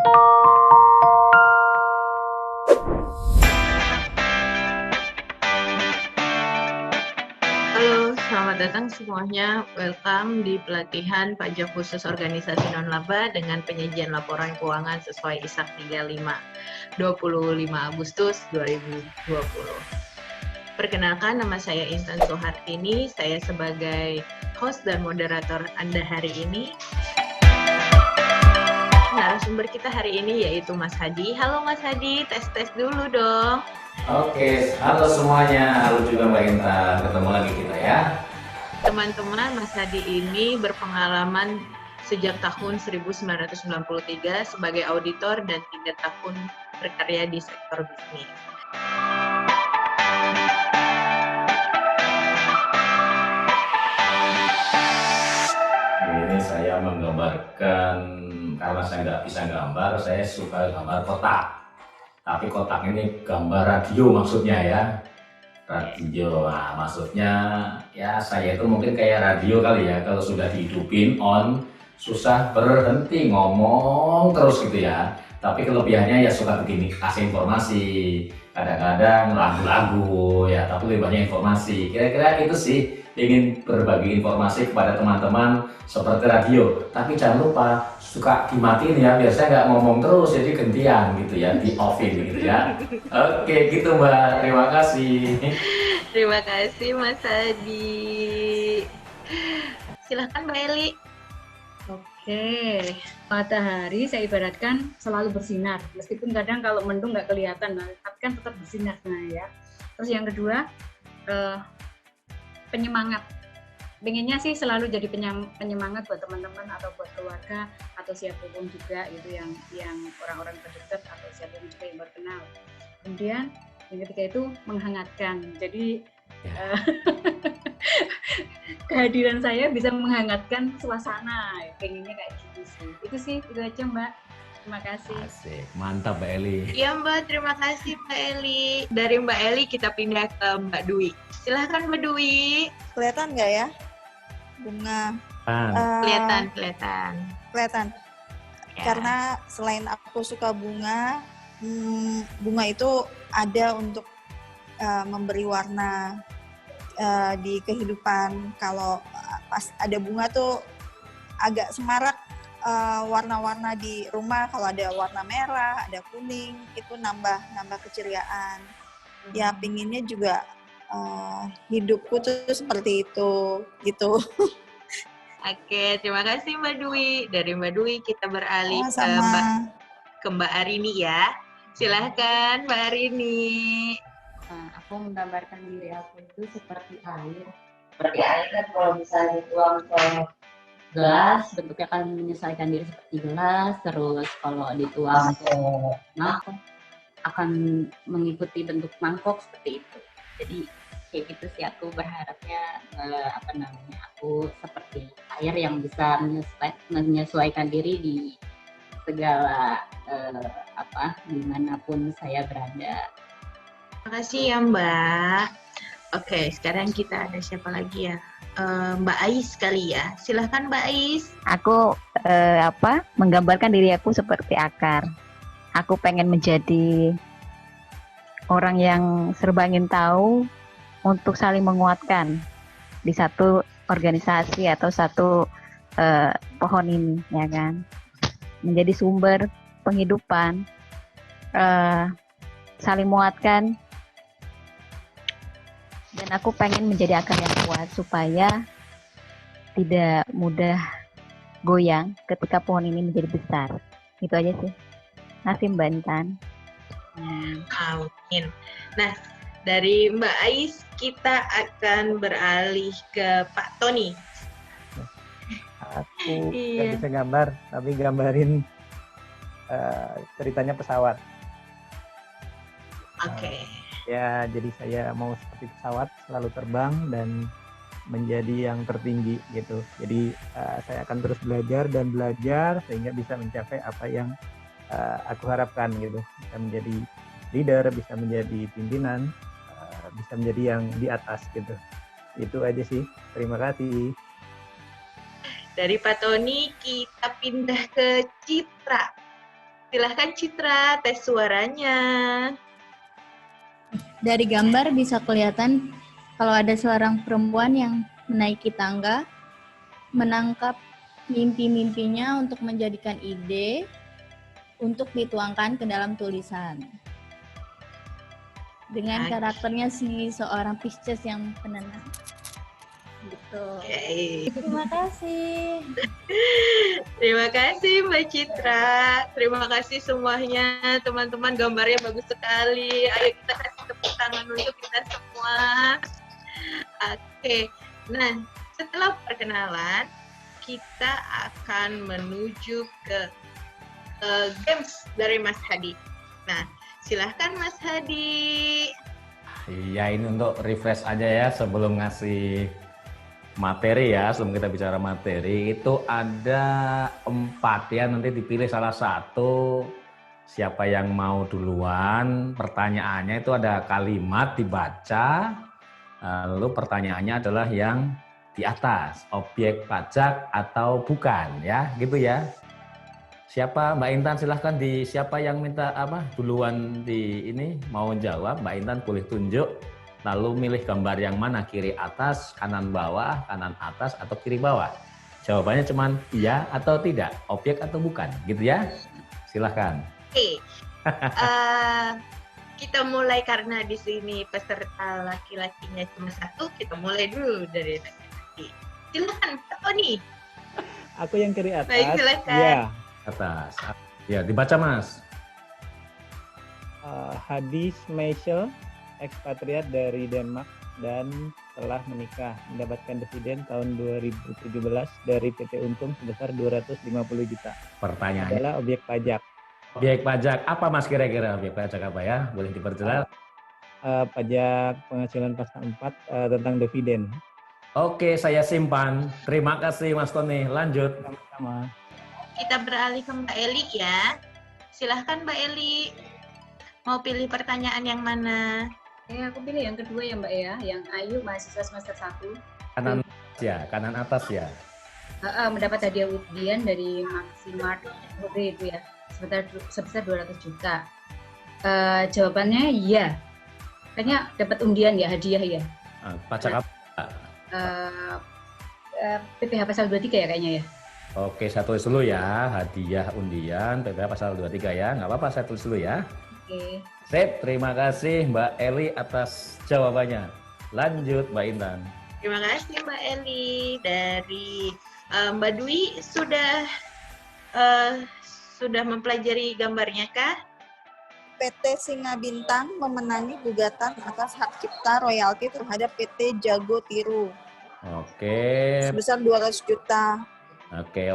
Halo, selamat datang semuanya. Welcome di pelatihan pajak khusus organisasi non-laba dengan penyajian laporan keuangan sesuai ISAK 35, 25 Agustus 2020. Perkenalkan, nama saya Intan Soehartini. Saya sebagai host dan moderator Anda hari ini. Narasumber kita hari ini yaitu Mas Hadi. Halo Mas Hadi, tes-tes dulu dong. Oke, halo semuanya. Halo juga Mbak Intan. Ketemu lagi kita ya. Teman-teman, Mas Hadi ini berpengalaman sejak tahun 1993 sebagai auditor dan 3 tahun berkarya di sektor bisnis. Ini saya menggambarkan, karena saya nggak bisa gambar, saya suka gambar kotak. Tapi kotak ini gambar radio maksudnya ya. Radio, nah maksudnya ya saya itu mungkin kayak radio kali ya. Kalau sudah dihidupin on, susah berhenti ngomong terus gitu ya. Tapi kelebihannya ya suka begini, kasih informasi. Kadang-kadang lagu-lagu ya, tapi lebih banyak informasi. Kira-kira itu sih, ingin berbagi informasi kepada teman-teman seperti radio. Tapi jangan lupa suka dimatiin ya, biar saya nggak ngomong terus, jadi gantian gitu ya, di offin gitu ya. Oke gitu Mbak, terima kasih. Terima kasih Mas Hadi. Silahkan Mbak Eli. Oke, matahari saya ibaratkan selalu bersinar, meskipun kadang kalau mendung nggak kelihatan, tapi kan tetap bersinar. Nah ya. Terus yang kedua, penyemangat. Pengennya sih selalu jadi penyemangat buat teman-teman atau buat keluarga atau siapapun juga itu yang orang-orang terdekat atau siapapun juga yang berkenal. Kemudian yang ketiga itu menghangatkan. Jadi kehadiran saya bisa menghangatkan suasana. Pengennya kayak gitu sih. Itu aja Mbak. Terima kasih. Asik, mantap Mbak Eli. Iya Mbak, terima kasih Mbak Eli. Dari Mbak Eli kita pindah ke Mbak Dwi. Silahkan Mbak Dwi. Kelihatan nggak ya? Bunga. Kelihatan. Kelihatan. Ya. Karena selain aku suka bunga, bunga itu ada untuk memberi warna di kehidupan. Kalau pas ada bunga tuh agak semarak warna-warna di rumah. Kalau ada warna merah, ada kuning, itu nambah keceriaan. Ya pinginnya juga hidupku tuh seperti itu gitu. Oke, terima kasih Mbak Dwi. Dari Mbak Dwi kita beralih ke Mbak Arini ya. Silahkan Mbak Arini. Aku menggambarkan diri aku itu seperti air. Seperti air kan kalau misalnya tuang ke gelas, bentuknya akan menyesuaikan diri seperti gelas. Terus kalau dituang ke mangkok, akan mengikuti bentuk mangkok seperti itu. Jadi kayak gitu sih, aku berharapnya aku seperti air yang bisa menyesuaikan diri di segala dimanapun saya berada. Terima kasih ya Mbak. Oke, sekarang kita ada siapa lagi ya? Mbak Ais kali ya. Silahkan Mbak Ais. Aku menggambarkan diri aku seperti akar. Aku pengen menjadi orang yang serba ingin tahu untuk saling menguatkan di satu organisasi atau satu pohon ini, ya kan? Menjadi sumber penghidupan, saling menguatkan. Dan aku pengen menjadi akar yang kuat supaya tidak mudah goyang ketika pohon ini menjadi besar. Itu aja sih. Makasih Mbak Intan. Amin. Nah, dari Mbak Ais kita akan beralih ke Pak Tony. Aku nggak bisa gambar, tapi gambarin ceritanya pesawat. Oke. Ya, jadi saya mau seperti pesawat, selalu terbang dan menjadi yang tertinggi gitu. Jadi saya akan terus belajar dan belajar sehingga bisa mencapai apa yang aku harapkan gitu. Bisa menjadi leader, bisa menjadi pimpinan, bisa menjadi yang di atas gitu. Itu aja sih. Terima kasih. Dari Pak Tony kita pindah ke Citra. Silahkan Citra, tes suaranya. Dari gambar bisa kelihatan kalau ada seorang perempuan yang menaiki tangga, menangkap mimpi-mimpinya untuk menjadikan ide untuk dituangkan ke dalam tulisan. Dengan karakternya si seorang Pisces yang penenang. Gitu. Okay. Terima kasih. Terima kasih Mbak Citra. Terima kasih semuanya. Teman-teman gambarnya bagus sekali. Ayo kita kasih tepuk tangan untuk kita semua. Oke. Nah, setelah perkenalan, kita akan menuju ke games dari Mas Hadi. Nah, silahkan Mas Hadi. Iya, ini untuk refresh aja ya sebelum ngasih materi ya, sebelum kita bicara materi. Itu ada 4 ya, nanti dipilih salah satu. Siapa yang mau duluan, pertanyaannya itu ada kalimat dibaca, lalu pertanyaannya adalah yang di atas, objek pajak atau bukan ya, gitu ya. Siapa? Mbak Intan silahkan siapa yang minta duluan di ini mau jawab, Mbak Intan boleh tunjuk. Lalu milih gambar yang mana, kiri atas, kanan bawah, kanan atas, atau kiri bawah. Jawabannya cuma iya atau tidak, objek atau bukan, gitu ya. Silahkan. Oke. Kita mulai karena di sini peserta laki-lakinya cuma 1, kita mulai dulu dari laki-laki. Silahkan, Pak Tony. Aku yang kiri atas. Baik, silakan. Ya. Atas. Ya, dibaca Mas. Hadi Schmeichel, ekspatriat dari Denmark dan telah menikah, mendapatkan dividen tahun 2017 dari PT Untung sebesar 250 juta. Pertanyaannya Adalah objek pajak. Objek pajak apa Mas kira-kira? Objek pajak apa ya? Boleh diperjelas? Pajak penghasilan pasal 4 tentang dividen. Oke, saya simpan. Terima kasih Mas Tony. Lanjut. Sama-sama. Kita beralih ke Mbak Eli ya. Silahkan Mbak Eli. Mau pilih pertanyaan yang mana? Aku pilih yang kedua ya Mbak ya, yang Ayu mahasiswa semester 1. Kanan atas ya, kanan atas ya. Mendapat hadiah undian dari Maximart Hore itu ya, sebesar 200 juta. Jawabannya iya. Kayaknya dapat undian ya, hadiah ya. Pajak apa? PPh pasal 23 ya kayaknya ya. Oke, saya tulis dulu ya. Hadiah undian, PPh pasal 23 ya. Nggak apa-apa, saya tulis dulu ya. Oke. Sip, terima kasih Mbak Eli atas jawabannya. Lanjut Mbak Intan. Terima kasih Mbak Eli. Dari Mbak Dwi sudah mempelajari gambarnya kah? PT Singa Bintang memenangi gugatan atas hak cipta royalti terhadap PT Jago Tiru Oke. sebesar 200 juta. Oke.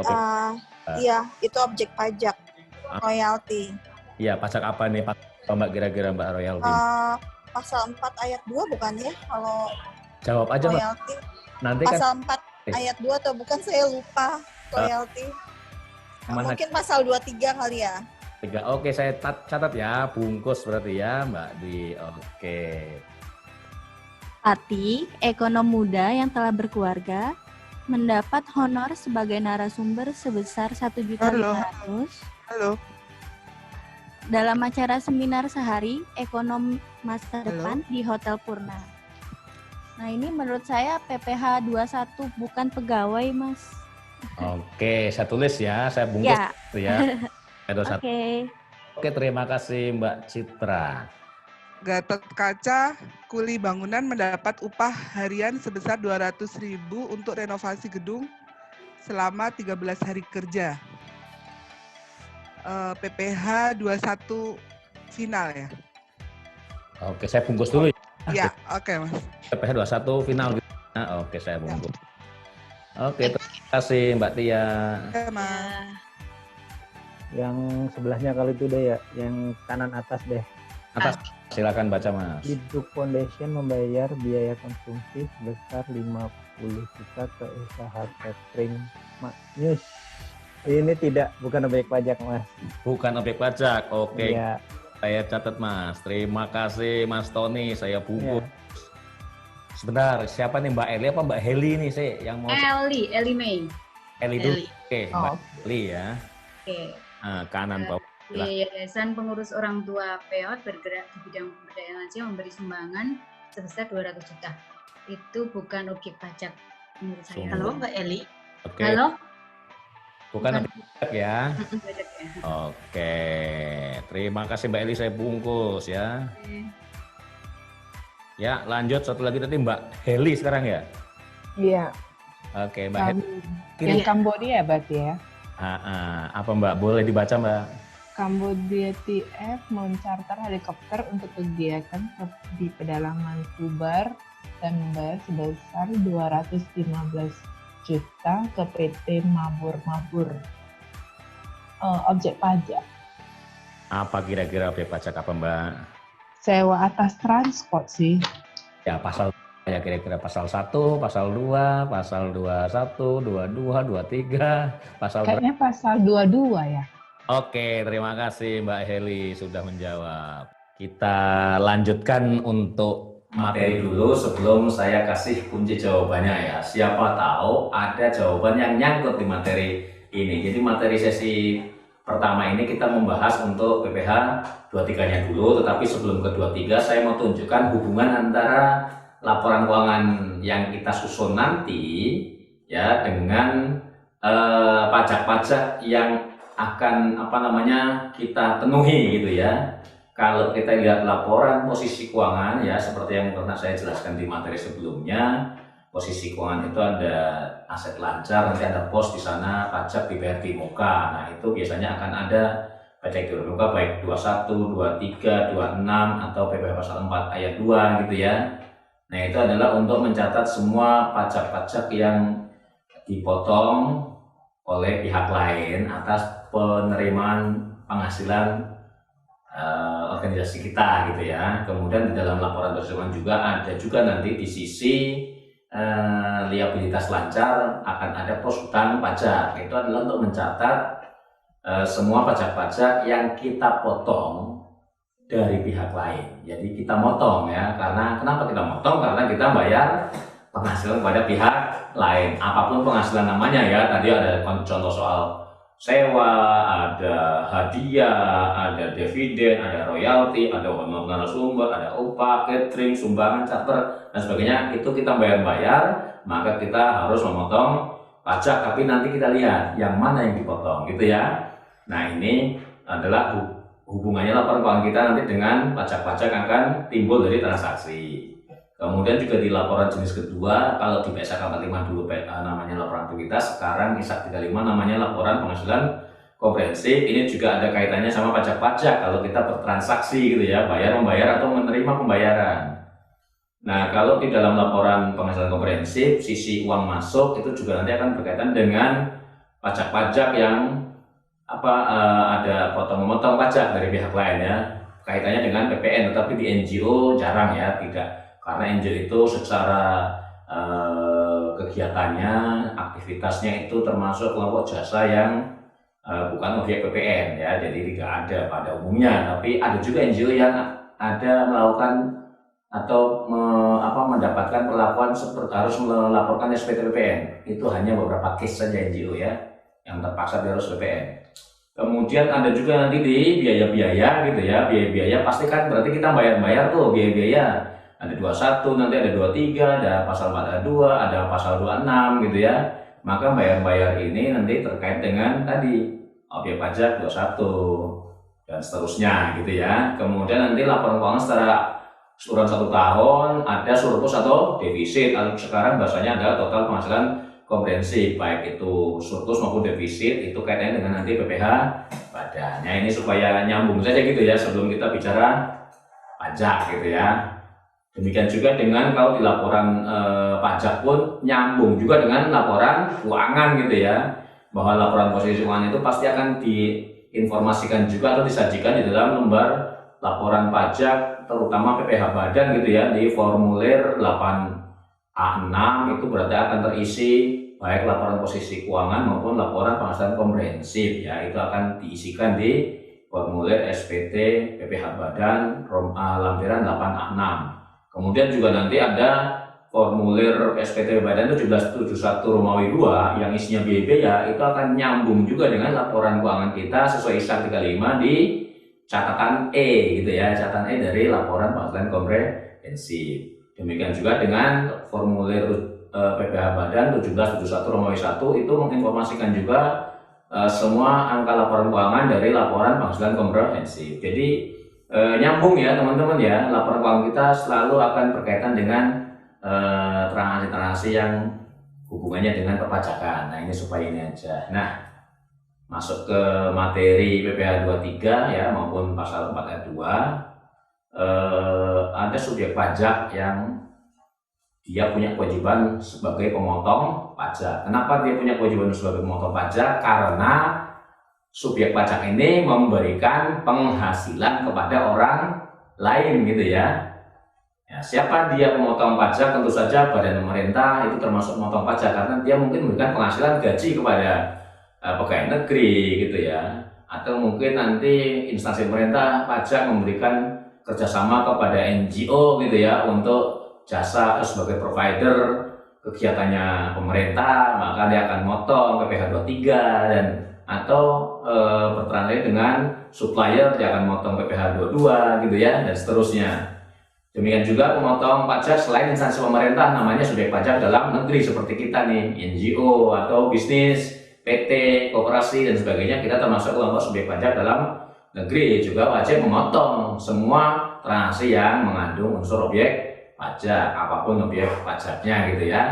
Iya, itu objek pajak royalti. Iya, pajak apa nih Pak Mbak kira-kira Mbak royalti? Pasal 4 ayat 2 bukan ya kalau Jawab aja Mbak. royalti. Nanti Pasal kan 4 ayat 2 atau bukan, saya lupa royalti. mana Mungkin pasal 23 kali ya. 3. Oke, saya catat ya. Bungkus berarti ya Mbak Dwi. Oke. Ati, ekonom muda yang telah berkeluarga, mendapat honor sebagai narasumber sebesar 1.500.000 Halo. dalam acara seminar sehari ekonom masa depan di Hotel Purna. Nah, ini menurut saya PPh 21 bukan pegawai, Mas. Oke, saya tulis ya. Saya bungkus Ya. ya. Oke. Oke, terima kasih Mbak Citra. Gatot Kaca, kuli bangunan mendapat upah harian sebesar 200.000 untuk renovasi gedung selama 13 hari kerja. PPh 21 final ya. Oke, saya bungkus dulu ya. Ya, oke Mas. PPh 21 final. Nah, oke, saya bungkus. Oke, terima kasih Mbak Tia. Ya, Mas. Yang sebelahnya kali itu deh ya, yang kanan atas deh. Atas, silakan baca Mas. Hidup Foundation membayar biaya konsumsi sebesar 50 juta ke usaha catering Mak News. Ini bukan objek pajak, Mas. Bukan objek pajak. Oke, Iya. saya catat Mas. Terima kasih Mas Tony. Saya bungkus. Sebentar, siapa nih Mbak Eli apa Mbak Heli nih sih yang mau? Eli May. Eli dulu. Eli. Oke, Mbak Eli ya. Oke. Nah, kanan bawah. Yayasan Pengurus Orang Tua PEOT bergerak di bidang pemberdayaan lansia memberi sumbangan sebesar 200 juta. Itu bukan objek pajak menurut saya. Halo Mbak Eli. Oke. Halo? Bukan objek pajak ya. Pajak ya. Oke. Terima kasih Mbak Eli, saya bungkus ya. Ya, lanjut satu lagi tadi Mbak Heli sekarang ya. Iya. Oke, Mbak Heli. Yang Kambodia berarti ya. Apa Mbak? Boleh dibaca Mbak? Kambodia TF mencarter helikopter untuk kegiatan di pedalaman Tubar dan membayar sebesar 215 juta ke PT Mabur. Objek pajak. Apa kira-kira objek pajak apa Mbak? Sewa atas transport sih. Ya pasal ya kira-kira pasal 1, pasal 2, pasal 21, 22, 23, pasal Kayaknya pasal 22 ya. Oke, terima kasih Mbak Heli sudah menjawab. Kita lanjutkan untuk materi dulu sebelum saya kasih kunci jawabannya ya. Siapa tahu ada jawaban yang nyangkut di materi ini. Jadi materi sesi pertama ini kita membahas untuk PPh 23-nya dulu, tetapi sebelum ke 23 saya mau tunjukkan hubungan antara laporan keuangan yang kita susun nanti ya dengan pajak-pajak yang akan kita penuhi gitu ya. Kalau kita lihat laporan posisi keuangan ya seperti yang pernah saya jelaskan di materi sebelumnya, posisi keuangan itu ada aset lancar, nanti ada pos di sana pajak dibayar di muka. Nah, itu biasanya akan ada pajak di muka baik 21, 23, 26 atau PPh pasal 4 ayat 2 gitu ya. Nah, itu adalah untuk mencatat semua pajak-pajak yang dipotong oleh pihak lain atas penerimaan penghasilan organisasi kita gitu ya. Kemudian di dalam laporan tersebut juga ada juga nanti di sisi liabilitas lancar akan ada pos hutang pajak. Itu adalah untuk mencatat semua pajak-pajak yang kita potong dari pihak lain. Jadi kita motong ya, karena kenapa kita motong? Karena kita bayar penghasilan pada pihak lain. Apapun penghasilan namanya ya. Tadi ada contoh soal sewa, ada hadiah, ada dividen, ada royalti, ada honor narasumber, ada upah, catering, sumbangan, charter, dan sebagainya. Itu kita bayar-bayar, maka kita harus memotong pajak. Tapi nanti kita lihat yang mana yang dipotong, gitu ya. Nah, ini adalah hubungannya laporan keuangan kita nanti dengan pajak-pajak akan timbul dari transaksi. Kemudian juga di laporan jenis kedua, kalau di PSK 45 dulu namanya laporan aktivitas, sekarang ISAK 35 namanya laporan penghasilan komprehensif. Ini juga ada kaitannya sama pajak-pajak kalau kita bertransaksi gitu ya, bayar, membayar atau menerima pembayaran. Nah, kalau di dalam laporan penghasilan komprehensif, sisi uang masuk itu juga nanti akan berkaitan dengan pajak-pajak yang ada potong-memotong pajak dari pihak lain ya. Kaitannya dengan PPN, tetapi di NGO jarang ya, tidak. Karena NGO itu secara kegiatannya, aktivitasnya itu termasuk kelompok jasa yang bukan objek PPN ya, jadi tidak ada pada umumnya. Tapi ada juga NGO yang ada melakukan atau mendapatkan perlakuan seperti harus melaporkan SPT PPN. Itu hanya beberapa case saja NGO ya, yang terpaksa dia harus PPN. Kemudian ada juga nanti di biaya-biaya gitu ya, biaya-biaya pasti kan berarti kita bayar-bayar tuh biaya-biaya. Ada 21, nanti ada 23, ada pasal 4 ada 2, ada pasal 26 gitu ya. Maka bayar-bayar ini nanti terkait dengan tadi objek pajak 21 dan seterusnya gitu ya. Kemudian nanti laporan keuangan secara keseluruhan 1 tahun ada surplus atau defisit. Sekarang bahasanya adalah total penghasilan komprehensif, baik itu surplus maupun defisit, itu kaitannya dengan nanti PPh badan. Nah, ini supaya nyambung saja gitu ya sebelum kita bicara pajak gitu ya. Demikian juga dengan kalau di laporan pajak pun nyambung juga dengan laporan keuangan gitu ya. Bahwa laporan posisi keuangan itu pasti akan diinformasikan juga atau disajikan di dalam lembar laporan pajak, terutama PPh badan gitu ya, di formulir 8A6 itu berarti akan terisi baik laporan posisi keuangan maupun laporan penghasilan komprehensif ya. Itu akan diisikan di formulir SPT PPh badan lampiran 8A6. Kemudian juga nanti ada formulir SPT Badan 1771 Romawi 2 yang isinya BB ya, itu akan nyambung juga dengan laporan keuangan kita sesuai ISAK 35 di catatan E gitu ya, catatan E dari laporan penghasilan komprehensif. Demikian juga dengan formulir PPh Badan 1771 Romawi 1 itu menginformasikan juga semua angka laporan keuangan dari laporan penghasilan komprehensif. Jadi nyambung ya teman-teman ya, laporan keuangan kita selalu akan berkaitan dengan transaksi-transaksi yang hubungannya dengan perpajakan. Nah ini supaya ini aja. Nah masuk ke materi PPh 23 ya maupun pasal 4 ayat 2, ada subjek pajak yang dia punya kewajiban sebagai pemotong pajak. Kenapa dia punya kewajiban sebagai pemotong pajak? Karena subjek pajak ini memberikan penghasilan kepada orang lain gitu ya. Ya, siapa dia pemotong pajak? Tentu saja badan pemerintah itu termasuk pemotong pajak karena dia mungkin memberikan penghasilan gaji kepada pegawai negeri gitu ya. Atau mungkin nanti instansi pemerintah pajak memberikan kerjasama kepada NGO gitu ya untuk jasa sebagai provider kegiatannya pemerintah, maka dia akan motong PPh 23 dan atau bertransaksi dengan supplier dia akan motong PPh 22 gitu ya dan seterusnya. Demikian juga pemotong pajak selain instansi pemerintah namanya subjek pajak dalam negeri seperti kita nih, NGO atau bisnis, PT, koperasi dan sebagainya, kita termasuk kelompok subjek pajak dalam negeri, juga wajib memotong semua transaksi yang mengandung unsur objek pajak, apapun objek pajaknya gitu ya.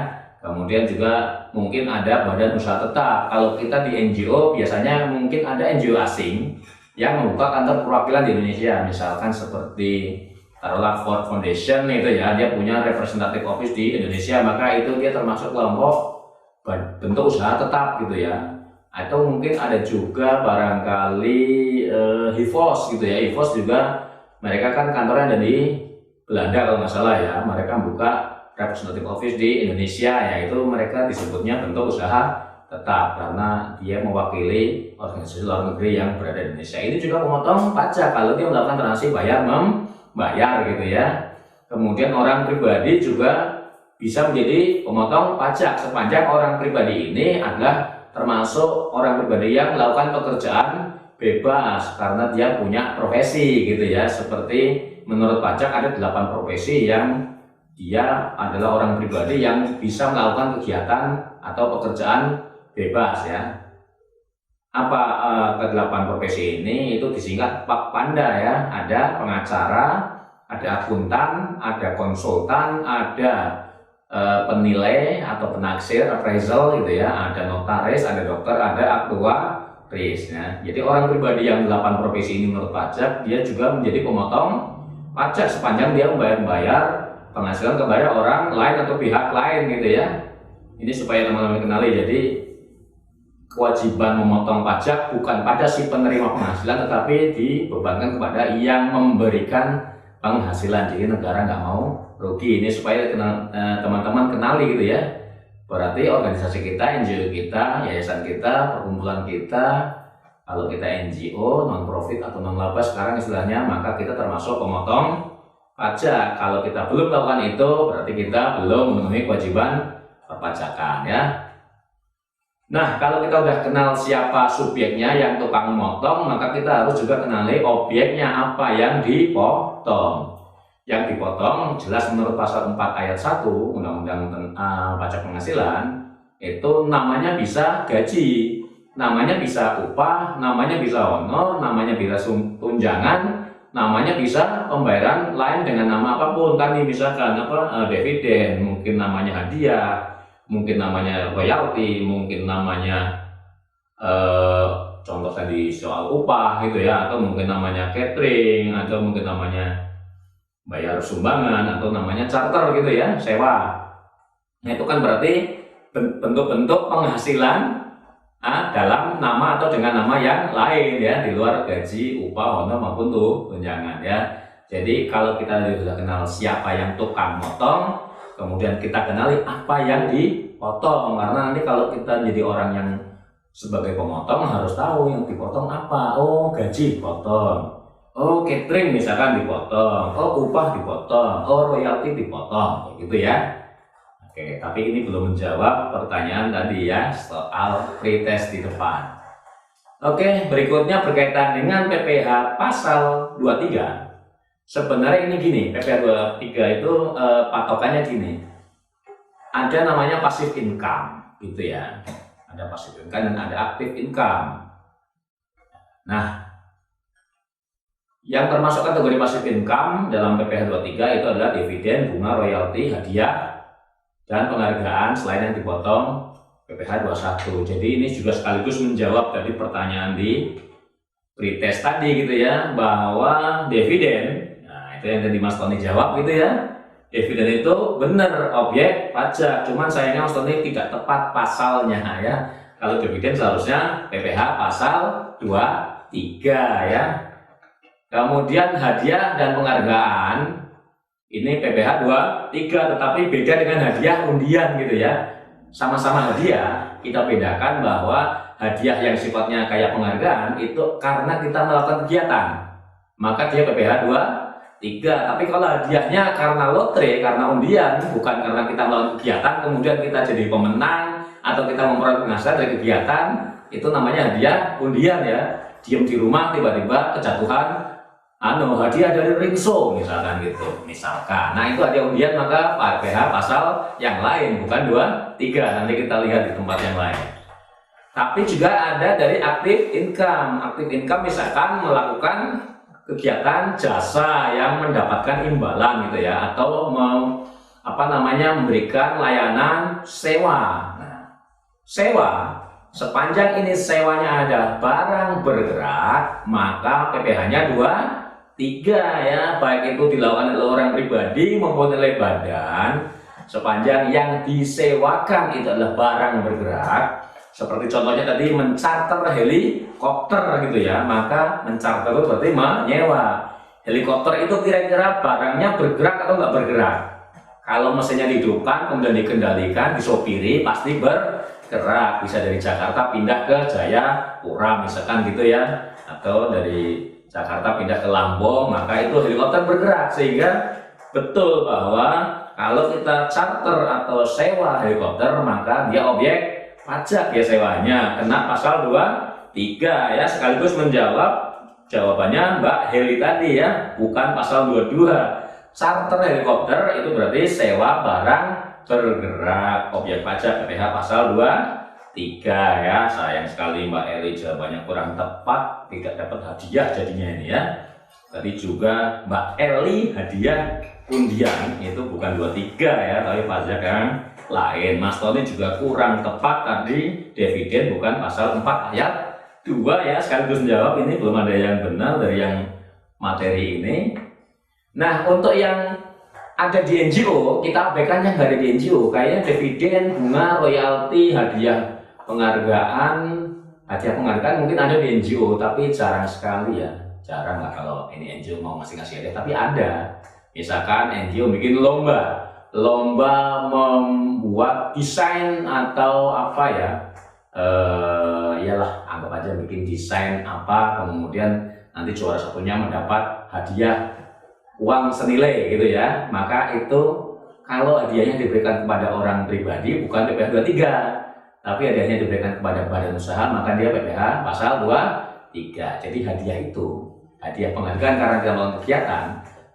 Kemudian juga mungkin ada badan usaha tetap. Kalau kita di NGO biasanya mungkin ada NGO asing yang membuka kantor perwakilan di Indonesia, misalkan seperti taruhlah Ford Foundation itu ya, dia punya representative office di Indonesia, maka itu dia termasuk kelompok bentuk usaha tetap gitu ya. Atau mungkin ada juga barangkali HIVOS gitu ya. HIVOS juga mereka kan kantornya ada di Belanda kalau nggak salah ya, mereka buka representative office di Indonesia, yaitu mereka disebutnya bentuk usaha tetap karena dia mewakili organisasi luar negeri yang berada di Indonesia. Ini juga pemotong pajak kalau dia melakukan transaksi bayar membayar gitu ya. Kemudian orang pribadi juga bisa menjadi pemotong pajak sepanjang orang pribadi ini adalah termasuk orang pribadi yang melakukan pekerjaan bebas karena dia punya profesi gitu ya. Seperti menurut pajak ada 8 profesi yang dia adalah orang pribadi yang bisa melakukan kegiatan atau pekerjaan bebas ya. Apa ke-8 profesi ini? Itu disingkat PAPANDA ya. Ada pengacara, ada akuntan, ada konsultan, ada penilai atau penaksir, appraisal gitu ya. Ada notaris, ada dokter, ada aktuaris ya. Jadi orang pribadi yang 8 profesi ini menurut pajak, dia juga menjadi pemotong pajak sepanjang dia membayar penghasilan kepada orang lain atau pihak lain gitu ya. Ini supaya teman-teman kenali. Jadi kewajiban memotong pajak bukan pada si penerima penghasilan, tetapi dibebankan kepada yang memberikan penghasilan. Jadi negara nggak mau rugi. Ini supaya teman-teman kenali gitu ya. Berarti organisasi kita, NGO kita, yayasan kita, perkumpulan kita, kalau kita NGO, non-profit atau non-laba sekarang istilahnya, maka kita termasuk pemotong pajak. Kalau kita belum melakukan itu, berarti kita belum memenuhi kewajiban perpajakan ya. Nah, kalau kita udah kenal siapa subjeknya yang tukang motong, maka kita harus juga kenali objeknya apa yang dipotong. Yang dipotong jelas menurut pasal 4 ayat 1 Undang-Undang Pajak Penghasilan, itu namanya bisa gaji, namanya bisa upah, namanya bisa honor, namanya bisa tunjangan, namanya bisa pembayaran lain dengan nama apapun kan, misalkan dividen, mungkin namanya hadiah, mungkin namanya royalti, mungkin namanya contoh tadi soal upah gitu ya, atau mungkin namanya catering, atau mungkin namanya bayar sumbangan, atau namanya charter gitu ya, sewa. Nah itu kan berarti bentuk-bentuk penghasilan dalam nama atau dengan nama yang lain ya, di luar gaji, upah, honor maupun tunjangan ya. Jadi kalau kita sudah kenal siapa yang tukang motong, kemudian kita kenali apa yang dipotong, karena nanti kalau kita jadi orang yang sebagai pemotong harus tahu yang dipotong apa. Oh gaji dipotong, oh catering misalkan dipotong, oh upah dipotong, oh royalti dipotong, gitu ya. Oke, tapi ini belum menjawab pertanyaan tadi ya, soal pretest di depan. Oke, berikutnya berkaitan dengan PPh pasal 23. Sebenarnya ini gini, PPh 23 itu patokannya gini. Ada namanya passive income, gitu ya. Ada passive income dan ada active income. Nah, yang termasuk kategori passive income dalam PPh 23 itu adalah dividen, bunga, royalti, hadiah, dan penghargaan selain yang dipotong PPh 21. Jadi ini juga sekaligus menjawab tadi pertanyaan di pretest tadi gitu ya, bahwa dividen, nah itu yang tadi Mas Tony jawab gitu ya, dividen itu benar objek pajak, cuman sayangnya Mas Tony tidak tepat pasalnya ya. Kalau dividen seharusnya PPh pasal 23 ya. Kemudian hadiah dan penghargaan ini PPh 23, tetapi beda dengan hadiah undian gitu ya. Sama-sama hadiah, kita bedakan bahwa hadiah yang sifatnya kayak penghargaan itu karena kita melakukan kegiatan, maka dia PPh 23. Tapi kalau hadiahnya karena lotre, karena undian, bukan karena kita melakukan kegiatan, kemudian kita jadi pemenang atau kita memperoleh penghasilan dari kegiatan, itu namanya hadiah undian ya. Diam di rumah tiba-tiba kejatuhan hadiah dari Ringso misalkan gitu, misalkan. Nah itu hadiah undian, maka PPh pasal yang lain, bukan 23. Nanti kita lihat di tempat yang lain. Tapi juga ada dari active income. Active income misalkan melakukan kegiatan jasa yang mendapatkan imbalan gitu ya, atau memberikan layanan sewa. Nah, sewa sepanjang ini sewanya ada barang bergerak, maka PPh-nya 23 ya, baik itu dilakukan oleh orang pribadi maupun oleh badan, sepanjang yang disewakan itu adalah barang bergerak. Seperti contohnya tadi mencarter helikopter gitu ya, maka mencarter itu berarti menyewa. Helikopter itu kira-kira barangnya bergerak atau nggak bergerak? Kalau mesinnya dihidupkan, kemudian dikendalikan, disopiri, pasti bergerak. Bisa dari Jakarta pindah ke Jayapura misalkan gitu ya, atau dari Jakarta pindah ke Lampung, maka itu helikopter bergerak. Sehingga betul bahwa kalau kita charter atau sewa helikopter, maka dia objek pajak ya, sewanya kena pasal 23 ya. Sekaligus menjawab jawabannya Mbak Heli tadi ya, bukan pasal 22. Charter helikopter itu berarti sewa barang bergerak, objek pajak PPh pasal 23 ya. Sayang sekali Mbak Heli jawabannya kurang tepat, tidak dapat hadiah jadinya ini ya. Tadi juga Mbak Eli hadiah undian itu bukan 23 ya, tapi pajak yang lain. Mas Tony juga kurang tepat tadi, dividen bukan pasal 4 ayat 2 ya. Sekaligus menjawab, ini belum ada yang benar dari yang materi ini. Nah untuk yang ada di NGO, kita abaikan yang nggak ada di NGO, kayaknya dividen, bunga, royalti, hadiah penghargaan mungkin ada di NGO, tapi jarang sekali ya. Jarang lah kalau ini NGO mau ngasih hadiah, tapi ada. Misalkan NGO bikin lomba membuat desain atau apa ya, iyalah anggap aja bikin desain apa, kemudian nanti juara satunya mendapat hadiah uang senilai gitu ya. Maka itu kalau hadiahnya diberikan kepada orang pribadi bukan PPh 23, tapi hadiahnya diberikan kepada badan usaha, maka dia PPh pasal 23. Jadi hadiah itu, hadiah penghargaan karena dia melakukan kegiatan,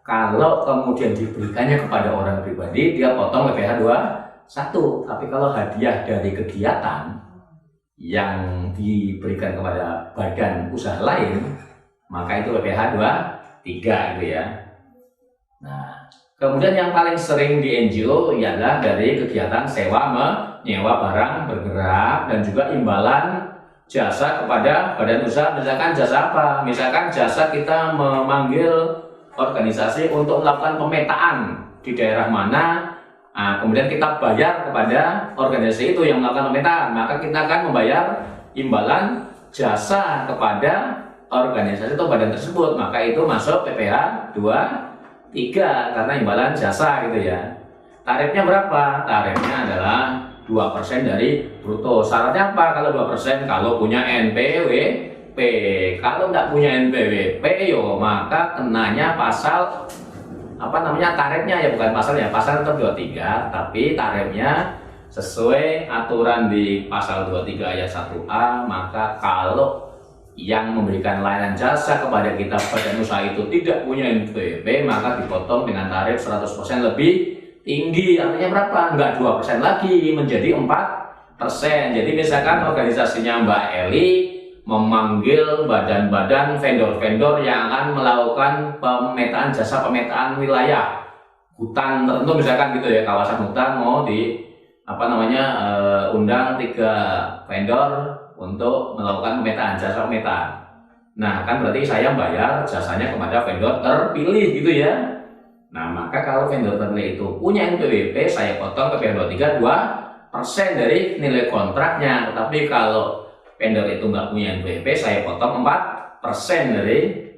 kalau kemudian diberikannya kepada orang pribadi, dia potong PPh 21. Tapi kalau hadiah dari kegiatan yang diberikan kepada badan usaha lain, maka itu PPh 23 gitu ya. Nah, kemudian yang paling sering di NGO ialah dari kegiatan sewa menyewa barang bergerak dan juga imbalan jasa kepada badan usaha. Misalkan jasa apa? Misalkan jasa kita memanggil organisasi untuk melakukan pemetaan di daerah mana, nah, kemudian kita bayar kepada organisasi itu yang melakukan pemetaan, maka kita akan membayar imbalan jasa kepada organisasi atau badan tersebut, maka itu masuk PPh 23 karena imbalan jasa gitu ya. Tarifnya berapa? Tarifnya adalah 2% dari bruto. Syaratnya apa kalau 2%? Kalau punya NPWP. Kalau nggak punya NPWP, maka kenanya pasal tarifnya ya, bukan pasalnya. Pasal tetap 23, tapi tarifnya sesuai aturan di pasal 23 ayat 1A. Maka kalau yang memberikan layanan jasa kepada kita badan usaha itu tidak punya NPWP, maka dipotong dengan tarif 100% lebih tinggi. Artinya berapa? Enggak 2% lagi, menjadi 4%. Jadi misalkan organisasinya Mbak Eli memanggil badan-badan vendor-vendor yang akan melakukan pemetaan, jasa pemetaan wilayah hutan tertentu misalkan gitu ya, kawasan hutan, mau di undang 3 vendor untuk melakukan pemetaan, jasa pemetaan. Nah, kan berarti saya bayar jasanya kepada vendor terpilih gitu ya. Nah, maka kalau vendor terpilih itu punya NPWP, saya potong ke pihak 23 2% dari nilai kontraknya. Tetapi kalau vendor itu nggak punya NPWP, saya potong 4% dari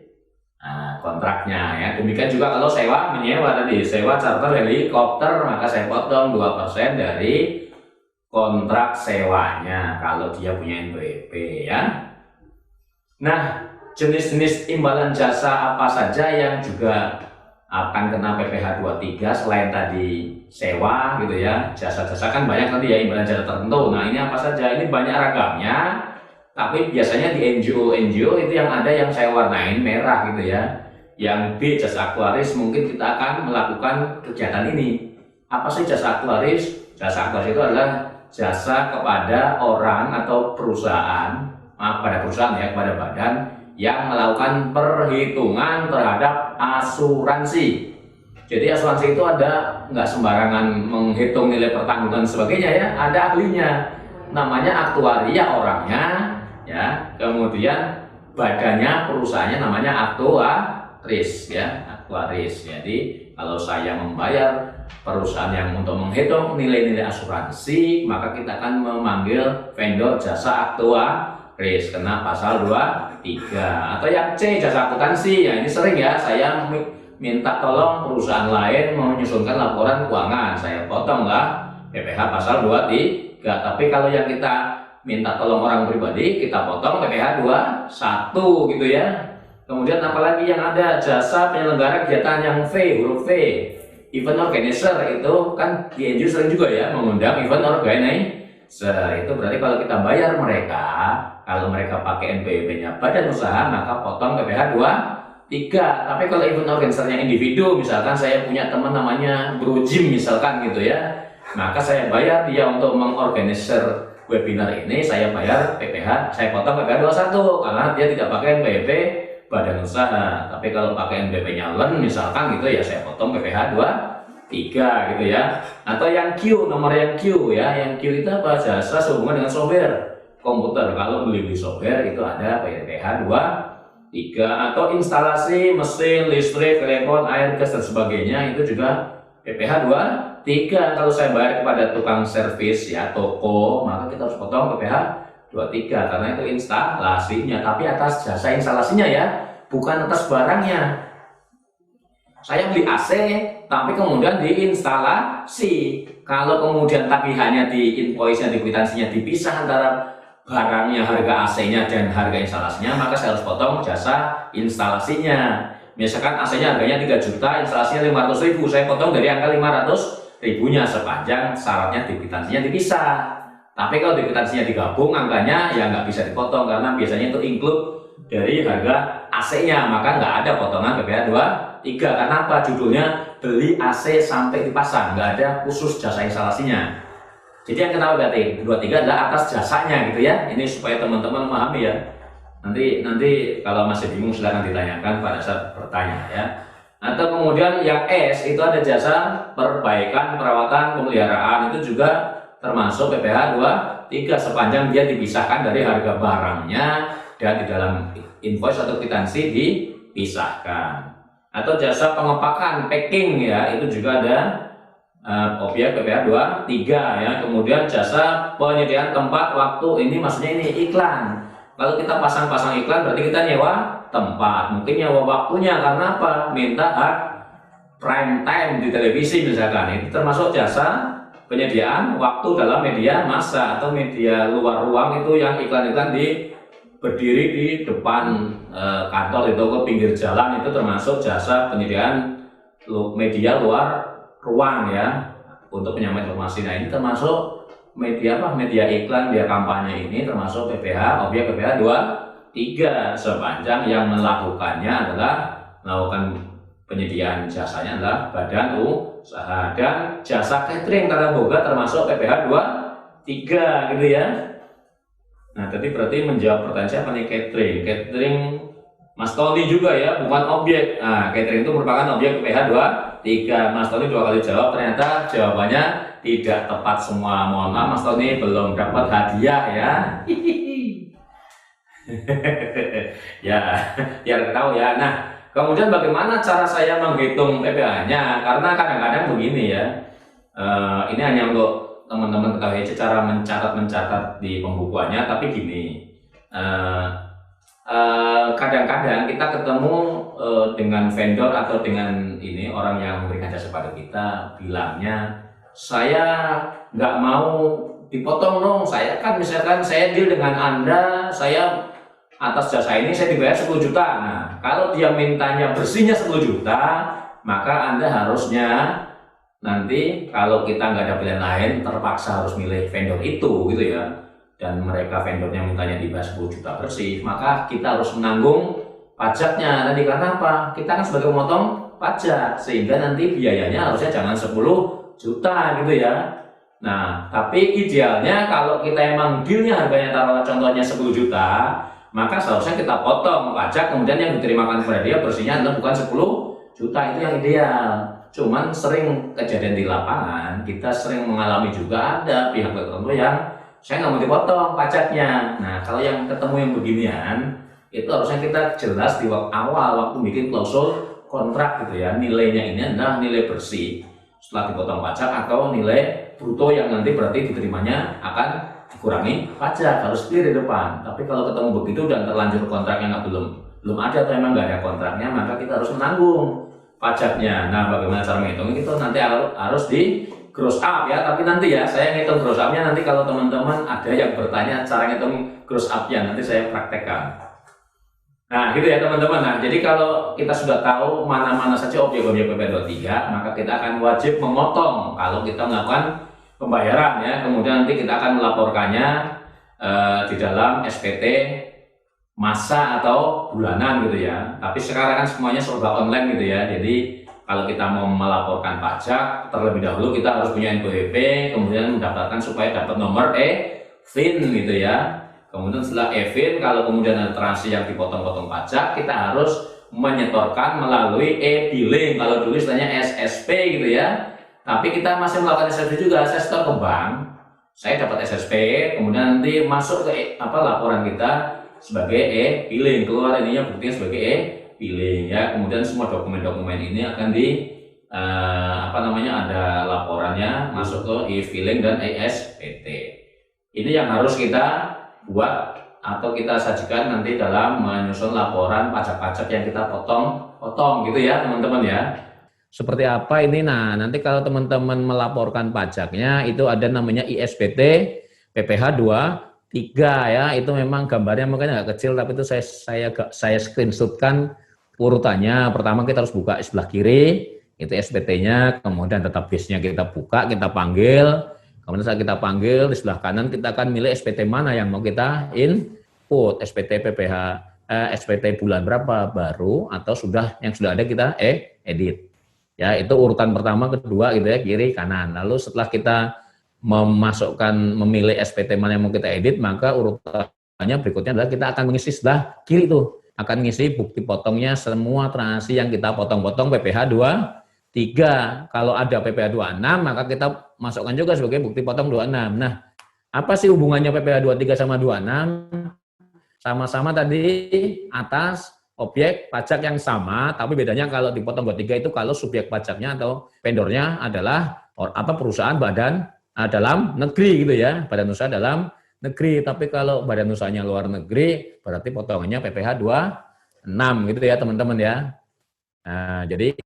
kontraknya ya. Demikian juga kalau sewa menyewa tadi, sewa charter helikopter, maka saya potong 2% dari kontrak sewanya kalau dia punya NPWP ya. Nah, jenis-jenis imbalan jasa apa saja yang juga akan kena PPh 23 selain tadi sewa gitu ya. Jasa-jasa kan banyak tadi ya, imbalan jasa tertentu. Nah, ini apa saja? Ini banyak ragamnya. Tapi biasanya di NGO itu yang ada yang saya warnain merah gitu ya. Yang B, jasa aktuaris, mungkin kita akan melakukan kegiatan ini. Apa sih jasa aktuaris? Jasa aktuaris itu adalah jasa kepada orang atau perusahaan, kepada badan yang melakukan perhitungan terhadap asuransi. Jadi asuransi itu ada, nggak sembarangan menghitung nilai pertanggungan sebagainya ya, ada ahlinya. Namanya aktuaria orangnya ya, kemudian badannya perusahaannya namanya aktuaris ya, aktuaris. Jadi kalau saya membayar perusahaan yang untuk menghitung nilai-nilai asuransi, maka kita akan memanggil vendor jasa aktuaris, kena pasal 23. Atau yang C, jasa akuntansi. Ya ini sering ya, saya minta tolong perusahaan lain menyusunkan laporan keuangan, saya potong lah PPh pasal 23. Tapi kalau yang kita minta tolong orang pribadi, kita potong PPh 21 gitu ya. Kemudian apalagi yang ada, jasa penyelenggara kegiatan yang V, huruf V, event organizer, itu kan di NGO sering juga ya mengundang event organizer. Itu berarti kalau kita bayar mereka, kalau mereka pakai NPWP-nya badan usaha, maka potong PPh 23. Tapi kalau event organizer-nya individu, misalkan saya punya teman namanya Bro Jim misalkan gitu ya, maka saya bayar dia untuk mengorganisir webinar ini, saya bayar PPh, saya potong PPh 21 karena dia tidak pakai NPWP badan usaha. Tapi kalau pakai NPWP-nya LEN misalkan gitu ya, saya potong PPh 23 gitu ya. Atau yang Q, nomor yang Q ya, yang Q itu apa? Jasa sehubungan dengan software komputer. Kalau beli software itu ada PPh 23. Atau instalasi mesin, listrik, telepon, air, gas dan sebagainya, itu juga PPh 23. Kalau saya bayar kepada tukang servis ya, toko, maka kita harus potong PPh 23 karena itu instalasinya. Tapi atas jasa instalasinya ya, bukan atas barangnya. Saya beli AC, tapi kemudian diinstalasi. Kalau kemudian tapi hanya di invoice-nya, di kwitansinya dipisah antara barangnya, harga AC-nya dan harga instalasinya, maka saya harus potong jasa instalasinya. Misalkan AC-nya harganya 3 juta, instalasinya 500.000, saya potong dari angka 500.000-nya sepanjang syaratnya di kwitansinya dipisah. Tapi kalau di kwitansinya digabung angkanya ya nggak bisa dipotong karena biasanya itu include dari harga AC-nya, maka nggak ada potongan PPh 23. Karena apa? Judulnya beli AC sampai dipasang, nggak ada khusus jasa instalasinya. Jadi yang kenapa berarti 23 adalah atas jasanya gitu ya. Ini supaya teman-teman memahami ya. Nanti kalau masih bingung silahkan ditanyakan pada saat bertanya ya. Atau kemudian yang S itu ada jasa perbaikan, perawatan, pemeliharaan, itu juga termasuk PPh 23 sepanjang dia dipisahkan dari harga barangnya dan di dalam invoice atau kwitansi dipisahkan. Atau jasa pengepakan, packing ya, itu juga ada objek PPh 23 ya. Kemudian jasa penyediaan tempat, waktu, ini maksudnya ini iklan. Kalau kita pasang-pasang iklan berarti kita nyewa tempat, mungkin nyewa waktunya karena apa? Minta hak prime time di televisi misalkan, itu termasuk jasa penyediaan waktu dalam media massa atau media luar ruang, itu yang iklan-iklan berdiri di depan kantor itu ke pinggir jalan, itu termasuk jasa penyediaan media luar ruang ya untuk penyampaian informasi. Nah ini termasuk media apa? Media iklan, media kampanye ini termasuk PPH, objek PPH 23 sepanjang yang melakukannya adalah melakukan penyediaan jasanya adalah badan usaha, dan jasa catering tata boga termasuk PPH 23 gitu ya. Nah tadi berarti menjawab pertanyaan siapa nih? Catering Mas Tony juga ya, bukan objek. Nah, catering itu merupakan objek PPH 23. Mas Tony 2 kali jawab, ternyata jawabannya tidak tepat semua. Mohon maaf Mas Tony, belum dapat hadiah ya. Ya, biar tahu ya. Nah, kemudian bagaimana cara saya menghitung PPH-nya? Karena kadang-kadang begini ya. Ini hanya untuk teman-teman ketahui aja cara mencatat di pembukuannya, tapi gini. Kadang-kadang kita ketemu dengan vendor atau dengan ini orang yang memberikan jasa pada kita, bilangnya saya nggak mau dipotong dong, saya kan misalkan saya deal dengan Anda, saya atas jasa ini saya dibayar 10 juta. Nah kalau dia mintanya bersihnya 10 juta, maka Anda harusnya nanti kalau kita nggak ada pilihan lain terpaksa harus milih vendor itu gitu ya. Dan mereka vendornya mintanya dibayar 10 juta bersih, maka kita harus menanggung pajaknya tadi. Karena apa? Kita kan sebagai pemotong pajak, sehingga nanti biayanya harusnya jangan 10 juta gitu ya. Nah, tapi idealnya kalau kita emang dealnya harganya taruhlah contohnya 10 juta, maka seharusnya kita potong pajak, kemudian yang diterimakan kepada dia bersihnya adalah bukan 10 juta, itu yang ideal. Cuman sering kejadian di lapangan, kita sering mengalami juga ada pihak tertentu yang saya nggak mau dipotong pajaknya. Nah kalau yang ketemu yang beginian, itu harusnya kita jelas di awal waktu bikin klausul kontrak gitu ya, nilainya ini adalah nilai bersih setelah dipotong pajak atau nilai bruto yang nanti berarti diterimanya akan dikurangi pajak, harus clear di depan. Tapi kalau ketemu begitu dan terlanjur kontraknya belum ada atau emang nggak ada kontraknya, maka kita harus menanggung pajaknya. Nah bagaimana cara menghitungnya? Itu nanti harus di gross up ya, tapi nanti ya saya ngitung gross up-nya nanti kalau teman-teman ada yang bertanya cara ngitung gross up-nya nanti saya praktekkan. Nah gitu ya teman-teman. Nah jadi kalau kita sudah tahu mana-mana saja objek-objek PPH 23, maka kita akan wajib memotong kalau kita melakukan pembayaran ya. Kemudian nanti kita akan melaporkannya di dalam SPT masa atau bulanan gitu ya. Tapi sekarang kan semuanya serba online gitu ya, jadi kalau kita mau melaporkan pajak, terlebih dahulu kita harus punya NPWP, kemudian mendaftarkan supaya dapat nomor e-fin gitu ya. Kemudian setelah e-fin, kalau kemudian ada transaksi yang dipotong-potong pajak, kita harus menyetorkan melalui e-billing. Kalau dulu istilahnya SSP gitu ya. Tapi kita masih melakukan SSP juga, saya setor ke bank, saya dapat SSP, kemudian nanti masuk ke laporan kita sebagai e-billing, keluar ininya buktinya sebagai e-billing ya. Kemudian semua dokumen-dokumen ini akan ada laporannya masuk ke e-filing dan ESPT. Ini yang harus kita buat atau kita sajikan nanti dalam menyusun laporan pajak-pajak yang kita potong gitu ya teman-teman ya. Seperti apa ini? Nah, nanti kalau teman-teman melaporkan pajaknya itu ada namanya ISPT PPH 23 ya. Itu memang gambarnya mungkin agak kecil, tapi itu saya screenshotkan urutannya. Pertama kita harus buka sebelah kiri, itu SPT-nya, kemudian database-nya kita buka, kita panggil. Kemudian saat kita panggil di sebelah kanan kita akan milih SPT mana yang mau kita input, SPT PPH, SPT bulan berapa baru atau yang sudah ada kita edit. Ya, itu urutan pertama, kedua gitu ya, kiri, kanan. Lalu setelah kita memilih SPT mana yang mau kita edit, maka urutannya berikutnya adalah kita akan mengisi sebelah kiri itu. Akan mengisi bukti potongnya semua transaksi yang kita potong-potong PPH 23. Kalau ada PPH 26, maka kita masukkan juga sebagai bukti potong 26. Nah, apa sih hubungannya PPH 23 sama 26? Sama-sama tadi atas objek pajak yang sama, tapi bedanya kalau dipotong 23 itu kalau subjek pajaknya atau vendornya adalah perusahaan badan dalam negeri gitu ya, badan usaha dalam negeri. Tapi kalau badan usahanya luar negeri, berarti potongannya PPH 26 gitu ya teman-teman ya. Nah, jadi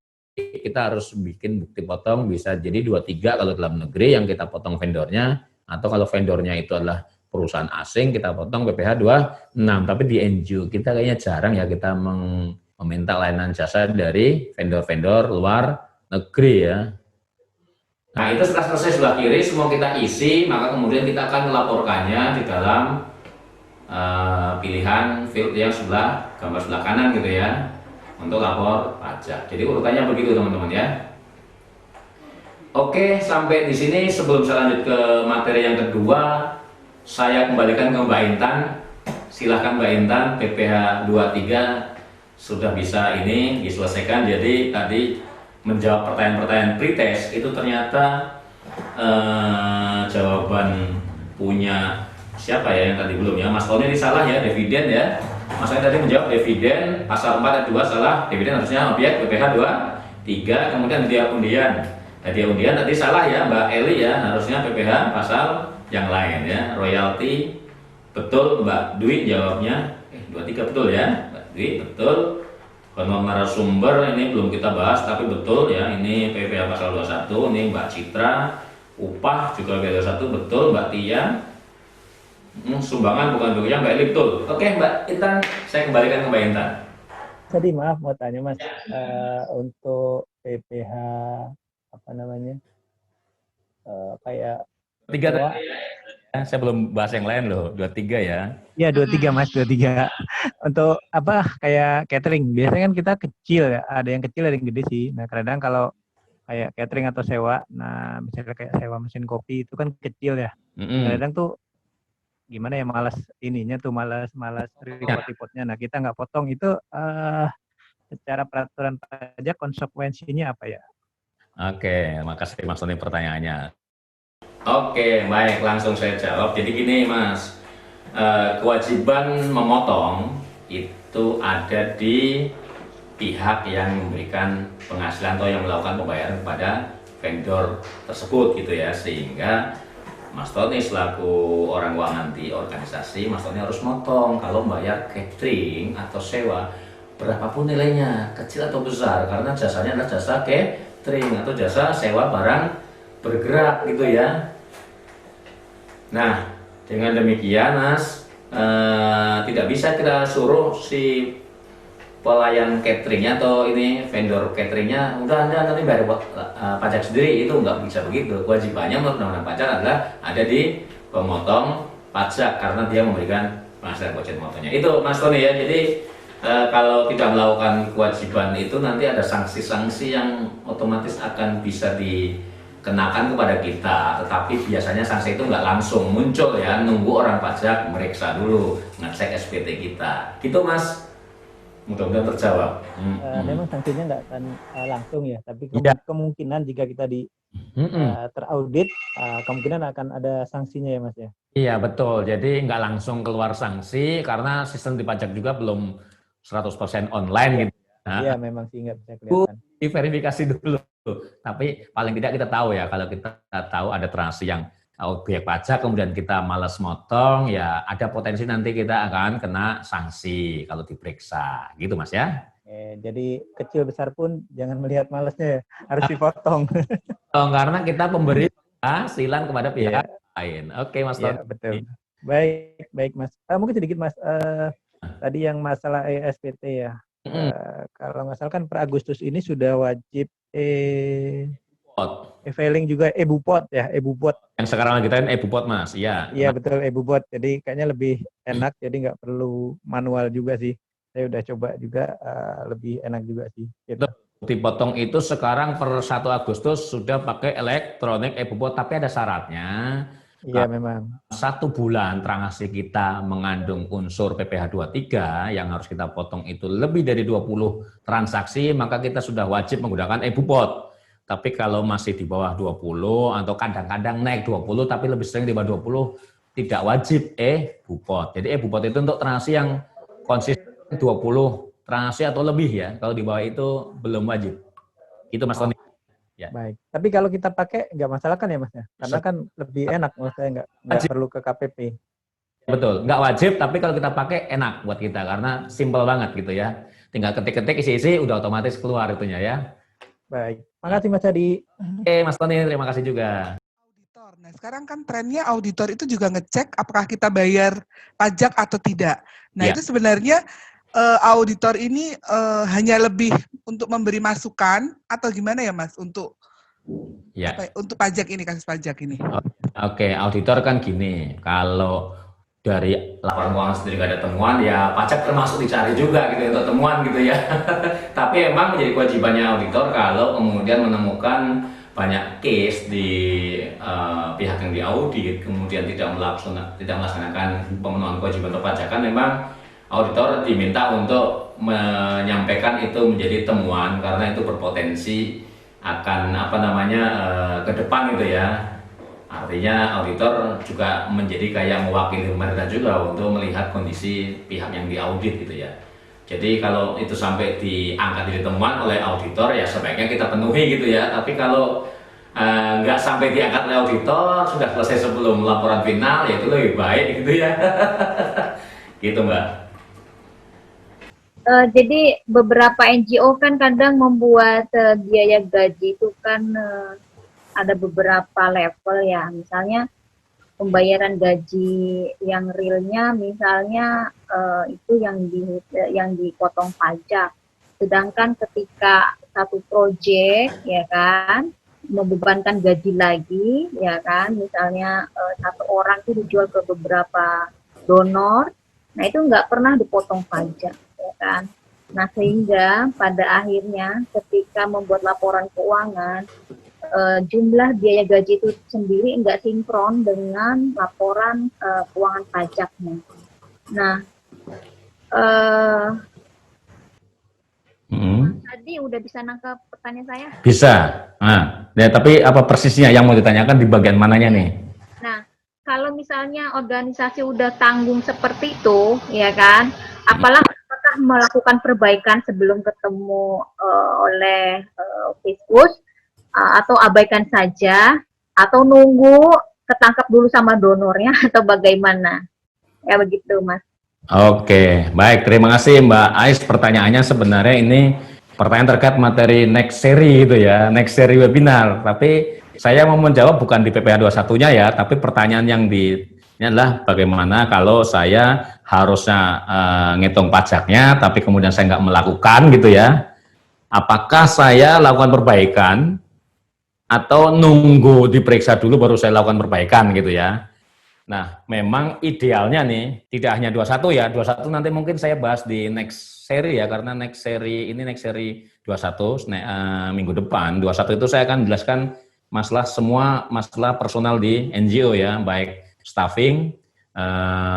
kita harus bikin bukti potong bisa jadi 23 kalau dalam negeri yang kita potong vendornya, atau kalau vendornya itu adalah perusahaan asing kita potong PPH 26. Tapi di NGO kita kayaknya jarang ya kita meminta layanan jasa dari vendor-vendor luar negeri ya. Nah, itu setelah selesai sebelah kiri semua kita isi, maka kemudian kita akan melaporkannya di dalam pilihan field yang gambar sebelah kanan gitu ya, untuk lapor pajak. Jadi urutannya begitu teman-teman ya. Oke, sampai di sini. Sebelum saya lanjut ke materi yang kedua, saya kembalikan ke Mbak Intan. Silahkan Mbak Intan, PPH 23 sudah bisa ini diselesaikan. Jadi tadi menjawab pertanyaan-pertanyaan pretest itu ternyata jawaban punya siapa ya yang tadi belum ya, Mas Tony ini salah ya, dividen ya. Mas Tony tadi menjawab dividen pasal 4 ayat 2 salah, dividen harusnya objek PPH 23, kemudian hadiah undian. Hadiah undian tadi salah ya Mbak Eli ya, harusnya PPH pasal yang lain ya. Royalti betul Mbak Dwi jawabnya, 23 betul ya Mbak Dwi, betul. Honor narasumber ini belum kita bahas tapi betul ya, ini PPH pasal 21. Ini Mbak Citra, upah juga PPH 21 betul. Mbak Tia, sumbangan bukan bekerja, Mbak Eli betul. Oke Mbak Intan, saya kembalikan ke Mbak Intan. Tadi maaf mau tanya Mas, untuk PPH apa namanya, kayak Tiga tadi. Saya belum bahas yang lain loh, 23 ya. Iya 23 Mas, 23. Untuk apa kayak catering, biasanya kan kita kecil ya, ada yang kecil ada yang gede sih. Nah kadang kalau kayak catering atau sewa, nah misalnya kayak sewa mesin kopi itu kan kecil ya. Kadang tuh gimana ya, malas ininya tuh, malas report-reportnya. Nah kita nggak potong itu, secara peraturan pajak konsekuensinya apa ya? Oke, makasih Mas Tony pertanyaannya. Oke, baik, langsung saya jawab. Jadi gini Mas, kewajiban memotong itu ada di pihak yang memberikan penghasilan atau yang melakukan pembayaran kepada vendor tersebut gitu ya. Sehingga Mas Tony selaku orang keuangan di organisasi, Mas Tony harus motong kalau bayar catering atau sewa berapapun nilainya, kecil atau besar, karena jasanya adalah jasa catering atau jasa sewa barang bergerak gitu ya. Nah, dengan demikian Mas, tidak bisa kita suruh si pelayan cateringnya atau ini vendor cateringnya udah Anda nanti bayar pajak sendiri, itu nggak bisa begitu. Kewajibannya menurut undang-undang pajak adalah ada di pemotong pajak karena dia memberikan penghasilan wajib memotongnya. Itu Mas Tony ya. Jadi kalau tidak melakukan kewajiban itu nanti ada sanksi-sanksi yang otomatis akan bisa dikenakan kepada kita, tetapi biasanya sanksi itu nggak langsung muncul ya, nunggu orang pajak meriksa dulu, ngecek SPT kita. Gitu Mas, mudah-mudahan terjawab. Memang sanksinya nggak akan langsung ya, tapi kemungkinan jika kita teraudit, kemungkinan akan ada sanksinya ya Mas ya? Iya betul, jadi nggak langsung keluar sanksi karena sistem di pajak juga belum 100% online gitu. Nah, iya memang sih nggak bisa kelihatan. Diverifikasi dulu. Tapi paling tidak kita tahu ya, kalau kita tahu ada transaksi yang objek pajak kemudian kita malas motong, ya ada potensi nanti kita akan kena sanksi kalau diperiksa, gitu Mas ya. Jadi kecil besar pun jangan melihat malasnya ya, harus dipotong. Karena kita pemberi penghasilan kepada pihak lain. Oke Mas Tony. Betul. Baik Mas. Mungkin sedikit Mas, tadi yang masalah SPT ya. Kalau nggak salah kan per Agustus ini sudah wajib e-filing juga, e-bupot ya, e-bupot. Yang sekarang kita e-bupot Mas, iya. Iya betul, e-bupot. Jadi kayaknya lebih enak, jadi nggak perlu manual juga sih. Saya udah coba juga, lebih enak juga sih. Gitu. Dipotong itu sekarang per 1 Agustus sudah pakai elektronik e-bupot, tapi ada syaratnya. Iya memang. 1 bulan transaksi kita mengandung unsur PPH 23 yang harus kita potong itu lebih dari 20 transaksi, maka kita sudah wajib menggunakan e-bupot. Tapi kalau masih di bawah 20 atau kadang-kadang naik 20 tapi lebih sering di bawah 20, tidak wajib e-bupot. Jadi e-bupot itu untuk transaksi yang konsisten 20 transaksi atau lebih ya. Kalau di bawah itu belum wajib. Itu Mas Tony. Ya. Baik. Tapi kalau kita pakai nggak masalah kan ya Mas ya? Karena kan lebih enak, maksudnya nggak perlu ke KPP. Betul, nggak wajib, tapi kalau kita pakai enak buat kita karena simple banget gitu ya. Tinggal ketik-ketik, isi-isi, udah otomatis keluar itunya ya. Baik, makasih Mas Adi. Oke Mas Tony, terima kasih juga. Auditor. Nah sekarang kan trennya auditor itu juga ngecek apakah kita bayar pajak atau tidak. Nah itu sebenarnya auditor ini hanya lebih untuk memberi masukan atau gimana ya Mas untuk Ya. untuk pajak ini, kasus pajak ini? Oke, auditor kan gini, kalau dari laporan keuangan sendiri nggak ada temuan, ya pajak termasuk dicari juga gitu untuk temuan gitu ya. Tapi emang menjadi kewajibannya auditor kalau kemudian menemukan banyak case di pihak yang diaudit, kemudian tidak melaksanakan pemenuhan kewajiban perpajakan, memang auditor diminta untuk menyampaikan itu menjadi temuan karena itu berpotensi akan ke depan gitu ya. Artinya auditor juga menjadi kayak mewakili pemerintah juga untuk melihat kondisi pihak yang diaudit gitu ya. Jadi kalau itu sampai diangkat jadi temuan oleh auditor ya sebaiknya kita penuhi gitu ya. Tapi kalau nggak sampai diangkat oleh auditor, sudah selesai sebelum laporan final, ya itu lebih baik gitu ya. Gitu Mbak. Jadi beberapa NGO kan kadang membuat biaya gaji itu kan ada beberapa level ya. Misalnya pembayaran gaji yang realnya misalnya itu yang dipotong pajak. Sedangkan ketika satu proyek ya kan membebankan gaji lagi ya kan, misalnya satu orang itu dijual ke beberapa donor, nah itu nggak pernah dipotong pajak. Kan. Nah sehingga pada akhirnya ketika membuat laporan keuangan jumlah biaya gaji itu sendiri enggak sinkron dengan laporan keuangan pajaknya. Nah tadi udah bisa nangkap pertanyaan saya? Bisa. Nah, ya, tapi apa persisnya yang mau ditanyakan di bagian mananya nih? Nah kalau misalnya organisasi udah tanggung seperti itu, ya kan, apakah melakukan perbaikan sebelum ketemu oleh Fiskus atau abaikan saja atau nunggu ketangkap dulu sama donornya atau bagaimana? Ya begitu Mas. Oke, baik, terima kasih Mbak Ais. Pertanyaannya sebenarnya ini pertanyaan terkait materi next seri gitu ya, next seri webinar. Tapi saya mau menjawab bukan di PPH 21-nya ya, tapi pertanyaan yang ini adalah bagaimana kalau saya harusnya ngitung pajaknya, tapi kemudian saya nggak melakukan gitu ya. Apakah saya lakukan perbaikan atau nunggu diperiksa dulu baru saya lakukan perbaikan gitu ya. Nah, memang idealnya nih, tidak hanya 21 ya, 21 nanti mungkin saya bahas di next seri ya, karena next seri 21 minggu depan. 21 itu saya akan jelaskan semua masalah personal di NGO ya, baik staffing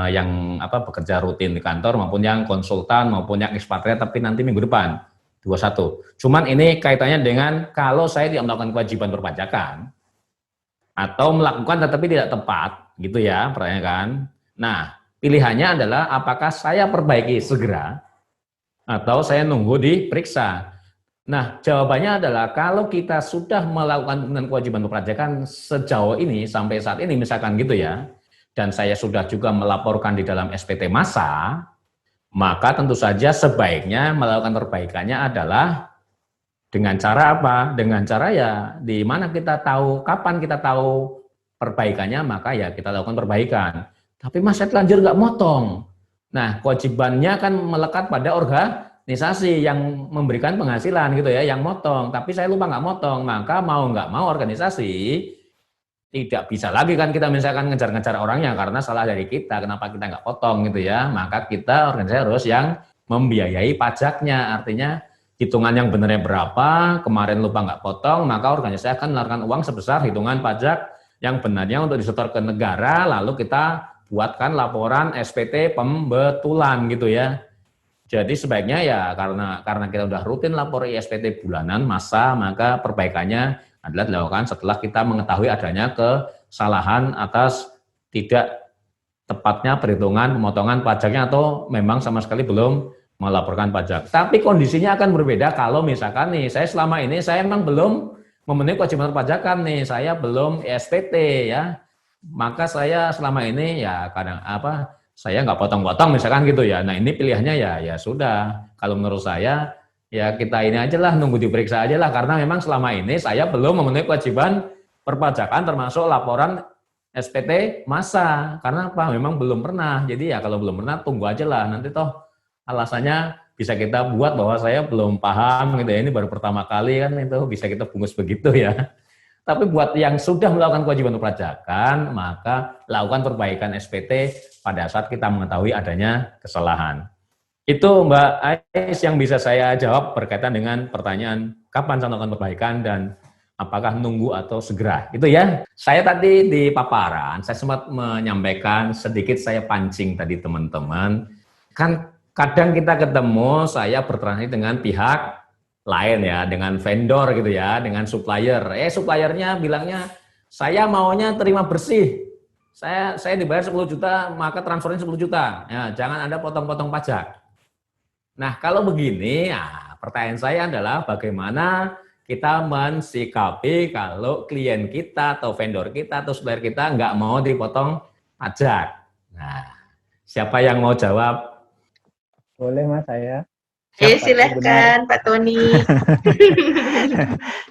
yang bekerja rutin di kantor maupun yang konsultan maupun yang ekspatriat, tapi nanti minggu depan 21. Cuman ini kaitannya dengan kalau saya tidak melakukan kewajiban perpajakan atau melakukan tetapi tidak tepat gitu ya, pertanyaan kan. Nah, pilihannya adalah apakah saya perbaiki segera atau saya nunggu diperiksa. Nah, jawabannya adalah kalau kita sudah melakukan kewajiban perpajakan sejauh ini, sampai saat ini misalkan gitu ya, dan saya sudah juga melaporkan di dalam SPT massa, maka tentu saja sebaiknya melakukan perbaikannya adalah dengan cara apa? Dengan cara ya di mana kita tahu, kapan kita tahu perbaikannya, maka ya kita lakukan perbaikan. Tapi Mas, saya telanjur nggak motong. Nah, kewajibannya kan melekat pada organisasi yang memberikan penghasilan gitu ya, yang motong. Tapi saya lupa nggak motong, maka mau nggak mau organisasi tidak bisa lagi kan kita misalkan ngejar-ngejar orangnya karena salah dari kita, kenapa kita nggak potong gitu ya. Maka kita organisasi harus yang membiayai pajaknya, artinya hitungan yang benarnya berapa, kemarin lupa nggak potong, maka organisasi akan mengeluarkan uang sebesar hitungan pajak yang benarnya untuk disetor ke negara, lalu kita buatkan laporan SPT pembetulan gitu ya. Jadi sebaiknya ya karena kita udah rutin lapor SPT bulanan massa, maka perbaikannya adalah dilakukan setelah kita mengetahui adanya kesalahan atas tidak tepatnya perhitungan pemotongan pajaknya atau memang sama sekali belum melaporkan pajak. Tapi kondisinya akan berbeda kalau misalkan nih, saya selama ini saya memang belum memenuhi kewajiban perpajakan nih, saya belum SPT ya. Maka saya selama ini ya saya nggak potong-potong misalkan gitu ya. Nah ini pilihannya ya sudah. Kalau menurut saya ya kita ini aja lah, nunggu diperiksa aja lah, karena memang selama ini saya belum memenuhi kewajiban perpajakan termasuk laporan SPT massa. Karena apa? Memang belum pernah. Jadi ya kalau belum pernah tunggu aja lah, nanti toh alasannya bisa kita buat bahwa saya belum paham gitu ya, ini baru pertama kali kan, itu bisa kita bungkus begitu ya. Tapi buat yang sudah melakukan kewajiban perpajakan, maka lakukan perbaikan SPT pada saat kita mengetahui adanya kesalahan. Itu Mbak Ais yang bisa saya jawab berkaitan dengan pertanyaan kapan saya melakukan perbaikan dan apakah nunggu atau segera. Itu ya. Saya tadi di paparan, saya sempat menyampaikan sedikit, saya pancing tadi teman-teman. Kan kadang kita ketemu, saya bertransaksi dengan pihak lain ya, dengan vendor gitu ya, dengan supplier. Suppliernya bilangnya, saya maunya terima bersih. Saya dibayar 10 juta, maka transfernya 10 juta. Ya, jangan ada potong-potong pajak. Nah, kalau begini, ya, pertanyaan saya adalah bagaimana kita mensikapi kalau klien kita atau vendor kita atau supplier kita nggak mau dipotong pajak. Nah, siapa yang mau jawab? Boleh Mas saya. Silahkan Pak Tony.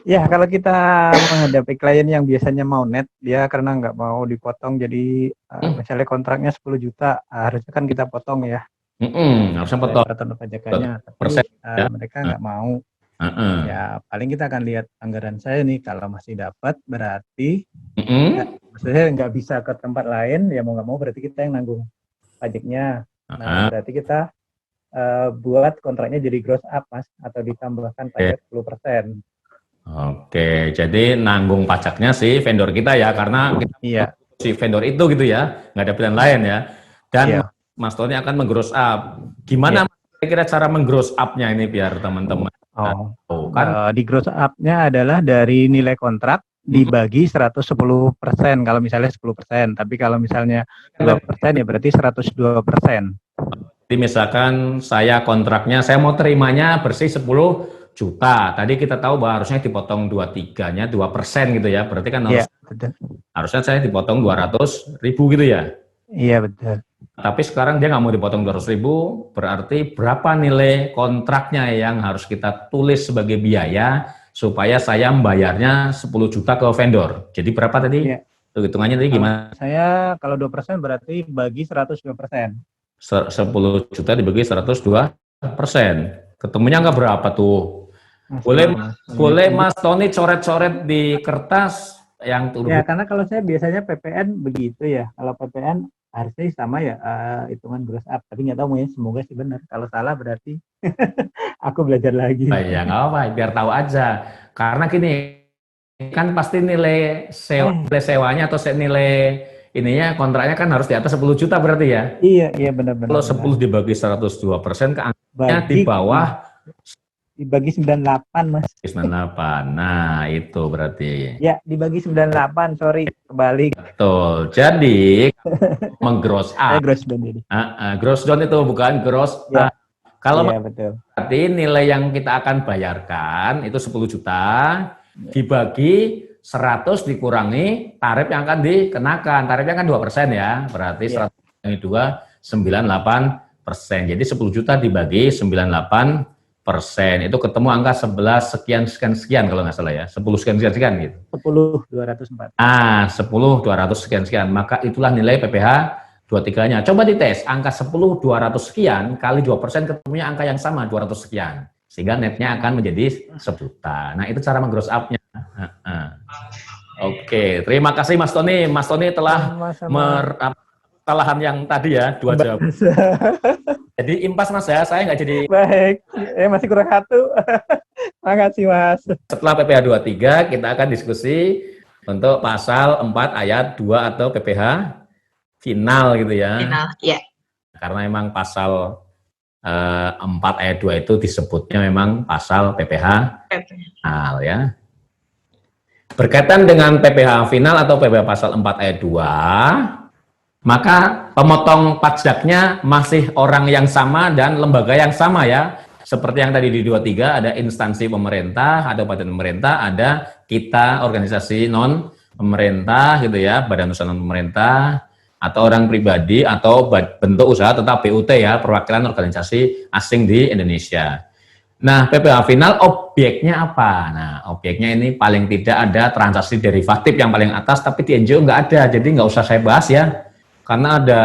Ya, kalau kita menghadapi klien yang biasanya mau net, dia karena nggak mau dipotong, jadi misalnya kontraknya 10 juta, harusnya kan kita potong ya. Harusnya potong. Peraturan pajakannya, tapi mereka nggak mau. Ya, paling kita akan lihat anggaran saya nih, kalau masih dapat berarti, maksudnya nggak bisa ke tempat lain, ya mau nggak mau berarti kita yang nanggung pajaknya. Nah, berarti kita buat kontraknya jadi gross up Mas, atau ditambahkan pajak 10%. Oke, jadi nanggung pajaknya si vendor kita ya, karena kita si vendor itu gitu ya, nggak ada pilihan lain ya. Dan Mas Tony akan menggross up. Gimana kira-kira cara menggross up-nya ini biar teman-teman kan? Di gross up-nya adalah dari nilai kontrak dibagi 110%, kalau misalnya 10%, tapi kalau misalnya 2% ya berarti 102%. Jadi misalkan saya kontraknya, saya mau terimanya bersih 10 juta. Tadi kita tahu bahwa harusnya dipotong 23-nya 2% gitu ya. Berarti kan harusnya saya dipotong 200.000 gitu ya. Iya betul. Tapi sekarang dia nggak mau dipotong 200.000, berarti berapa nilai kontraknya yang harus kita tulis sebagai biaya supaya saya membayarnya 10 juta ke vendor. Jadi berapa tadi? Hitungannya tadi gimana? Saya kalau 2% berarti bagi 102%. 10 juta dibagi 102%. Ketemunya nggak berapa tuh? Boleh Mas Tony coret-coret di kertas yang tuh. Ya, karena kalau saya biasanya PPN begitu ya. Kalau PPN harusnya sama ya, hitungan gross up. Tapi nggak tahu ya, semoga sih benar. Kalau salah berarti aku belajar lagi. Ya nggak apa-apa, biar tahu aja. Karena gini, kan pasti nilai sewanya atau nilai ininya kontraknya kan harus di atas 10 juta berarti ya? Iya benar-benar. Kalau 10 dibagi 102% ke angkanya di bawah dibagi 98 Mas. 98. Nah, itu berarti. Ya, dibagi 98, sorry, kebalik. Betul. Jadi menggross up. Gross down jadi. Gross down itu bukan gross up. Kalau betul. Berarti nilai yang kita akan bayarkan itu 10 juta dibagi 100 dikurangi tarif yang akan dikenakan. Tarifnya kan 2% ya, berarti 100 kurangi 2, 98%. Jadi 10 juta dibagi 98%. Itu ketemu angka 11 sekian kalau nggak salah ya. 10 sekian gitu. 10.204. 10.200 sekian. Maka itulah nilai PPh 23-nya. Coba dites, angka 10.200 sekian kali 2% ketemunya angka yang sama, 200 sekian. Sehingga netnya akan menjadi 10 juta. Nah, itu cara menggross up-nya. Oke, terima kasih Mas Tony. Mas Tony telah kesalahan yang tadi ya, 2 jam. Jadi impas Mas ya, saya nggak jadi. Baik, masih kurang 1. Makasih Mas. Setelah PPh 23, kita akan diskusi untuk pasal 4 ayat 2 atau PPh final gitu ya. Final, ya. Karena memang pasal 4 ayat 2 itu disebutnya memang pasal PPh final ya. Berkaitan dengan PPh final atau PPh pasal 4 ayat 2, maka pemotong pajaknya masih orang yang sama dan lembaga yang sama ya. Seperti yang tadi di 23 ada instansi pemerintah, ada badan pemerintah, ada kita organisasi non pemerintah gitu ya, badan usaha non pemerintah, atau orang pribadi atau bentuk usaha tetap BUT ya, perwakilan organisasi asing di Indonesia. Nah, PPh final objeknya apa? Nah, objeknya ini paling tidak ada transaksi derivatif yang paling atas, tapi di NGO nggak ada, jadi nggak usah saya bahas ya, karena ada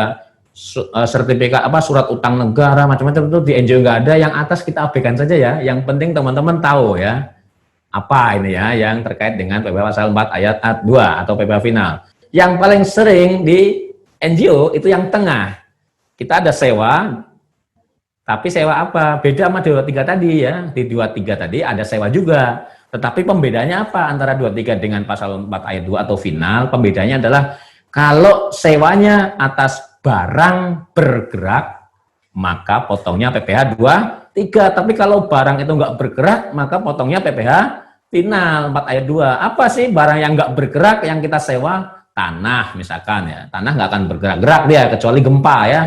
sertifikat surat utang negara macam-macam itu di NGO nggak ada. Yang atas kita abaikan saja ya. Yang penting teman-teman tahu ya apa ini ya yang terkait dengan PPh pasal 4 ayat 2 atau PPh final. Yang paling sering di NGO itu yang tengah. Kita ada sewa, tapi sewa apa? Beda sama 23 tadi ya. Di 23 tadi ada sewa juga. Tetapi pembedanya apa antara 23 dengan pasal 4 ayat 2 atau final? Pembedanya adalah kalau sewanya atas barang bergerak, maka potongnya PPh 23. Tapi kalau barang itu nggak bergerak, maka potongnya PPh final 4 ayat 2. Apa sih barang yang nggak bergerak yang kita sewa? Tanah misalkan ya. Tanah nggak akan bergerak-gerak dia, kecuali gempa ya.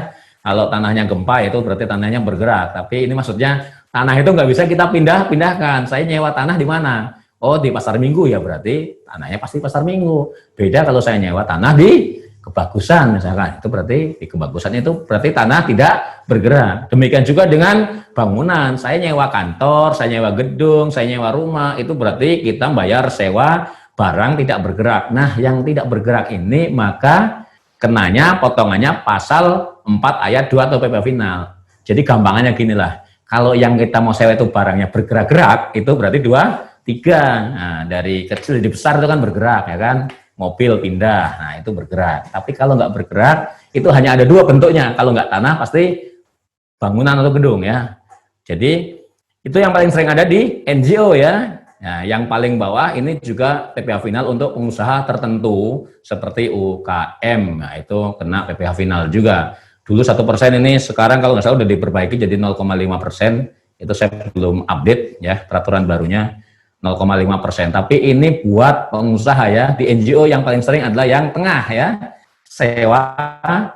Kalau tanahnya gempa itu berarti tanahnya bergerak. Tapi ini maksudnya tanah itu nggak bisa kita pindahkan. Saya nyewa tanah di mana? Oh, di pasar minggu ya, berarti tanahnya pasti pasar minggu. Beda kalau saya nyewa tanah di kebagusan misalkan, itu berarti di kebagusan itu berarti tanah tidak bergerak. Demikian juga dengan bangunan, saya nyewa kantor, saya nyewa gedung, saya nyewa rumah, itu berarti kita bayar sewa barang tidak bergerak. Nah, yang tidak bergerak ini maka kenanya potongannya pasal 4 ayat 2 atau PPh final. Jadi gampangannya ginilah, kalau yang kita mau sewa itu barangnya bergerak-gerak, itu berarti 23. Nah, dari kecil jadi besar itu kan bergerak ya kan. Mobil pindah, nah itu bergerak. Tapi kalau nggak bergerak, itu hanya ada 2 bentuknya. Kalau nggak tanah, pasti bangunan atau gedung ya. Jadi itu yang paling sering ada di NGO ya. Nah, yang paling bawah ini juga PPh final untuk pengusaha tertentu seperti UKM. Nah itu kena PPh final juga. Dulu 1% ini, sekarang kalau nggak salah udah diperbaiki jadi 0,5%. Itu saya belum update ya peraturan barunya. 0,5%. Tapi ini buat pengusaha ya, di NGO yang paling sering adalah yang tengah ya, sewa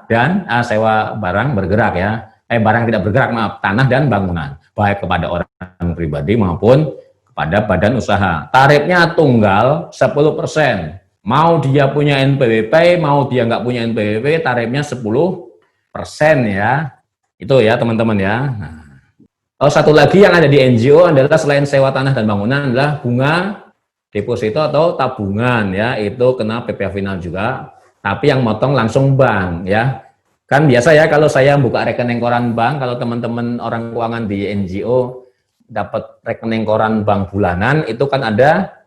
dan sewa barang bergerak ya, barang tidak bergerak maaf, tanah dan bangunan, baik kepada orang pribadi maupun kepada badan usaha. Tarifnya tunggal 10%. Mau dia punya NPWP, mau dia nggak punya NPWP, tarifnya 10% ya. Itu ya teman-teman ya. Nah. Oh, satu lagi yang ada di NGO adalah selain sewa tanah dan bangunan adalah bunga deposito atau tabungan ya, itu kena PPh final juga. Tapi yang motong langsung bank ya. Kan biasa ya kalau saya buka rekening koran bank, kalau teman-teman orang keuangan di NGO dapat rekening koran bank bulanan, itu kan ada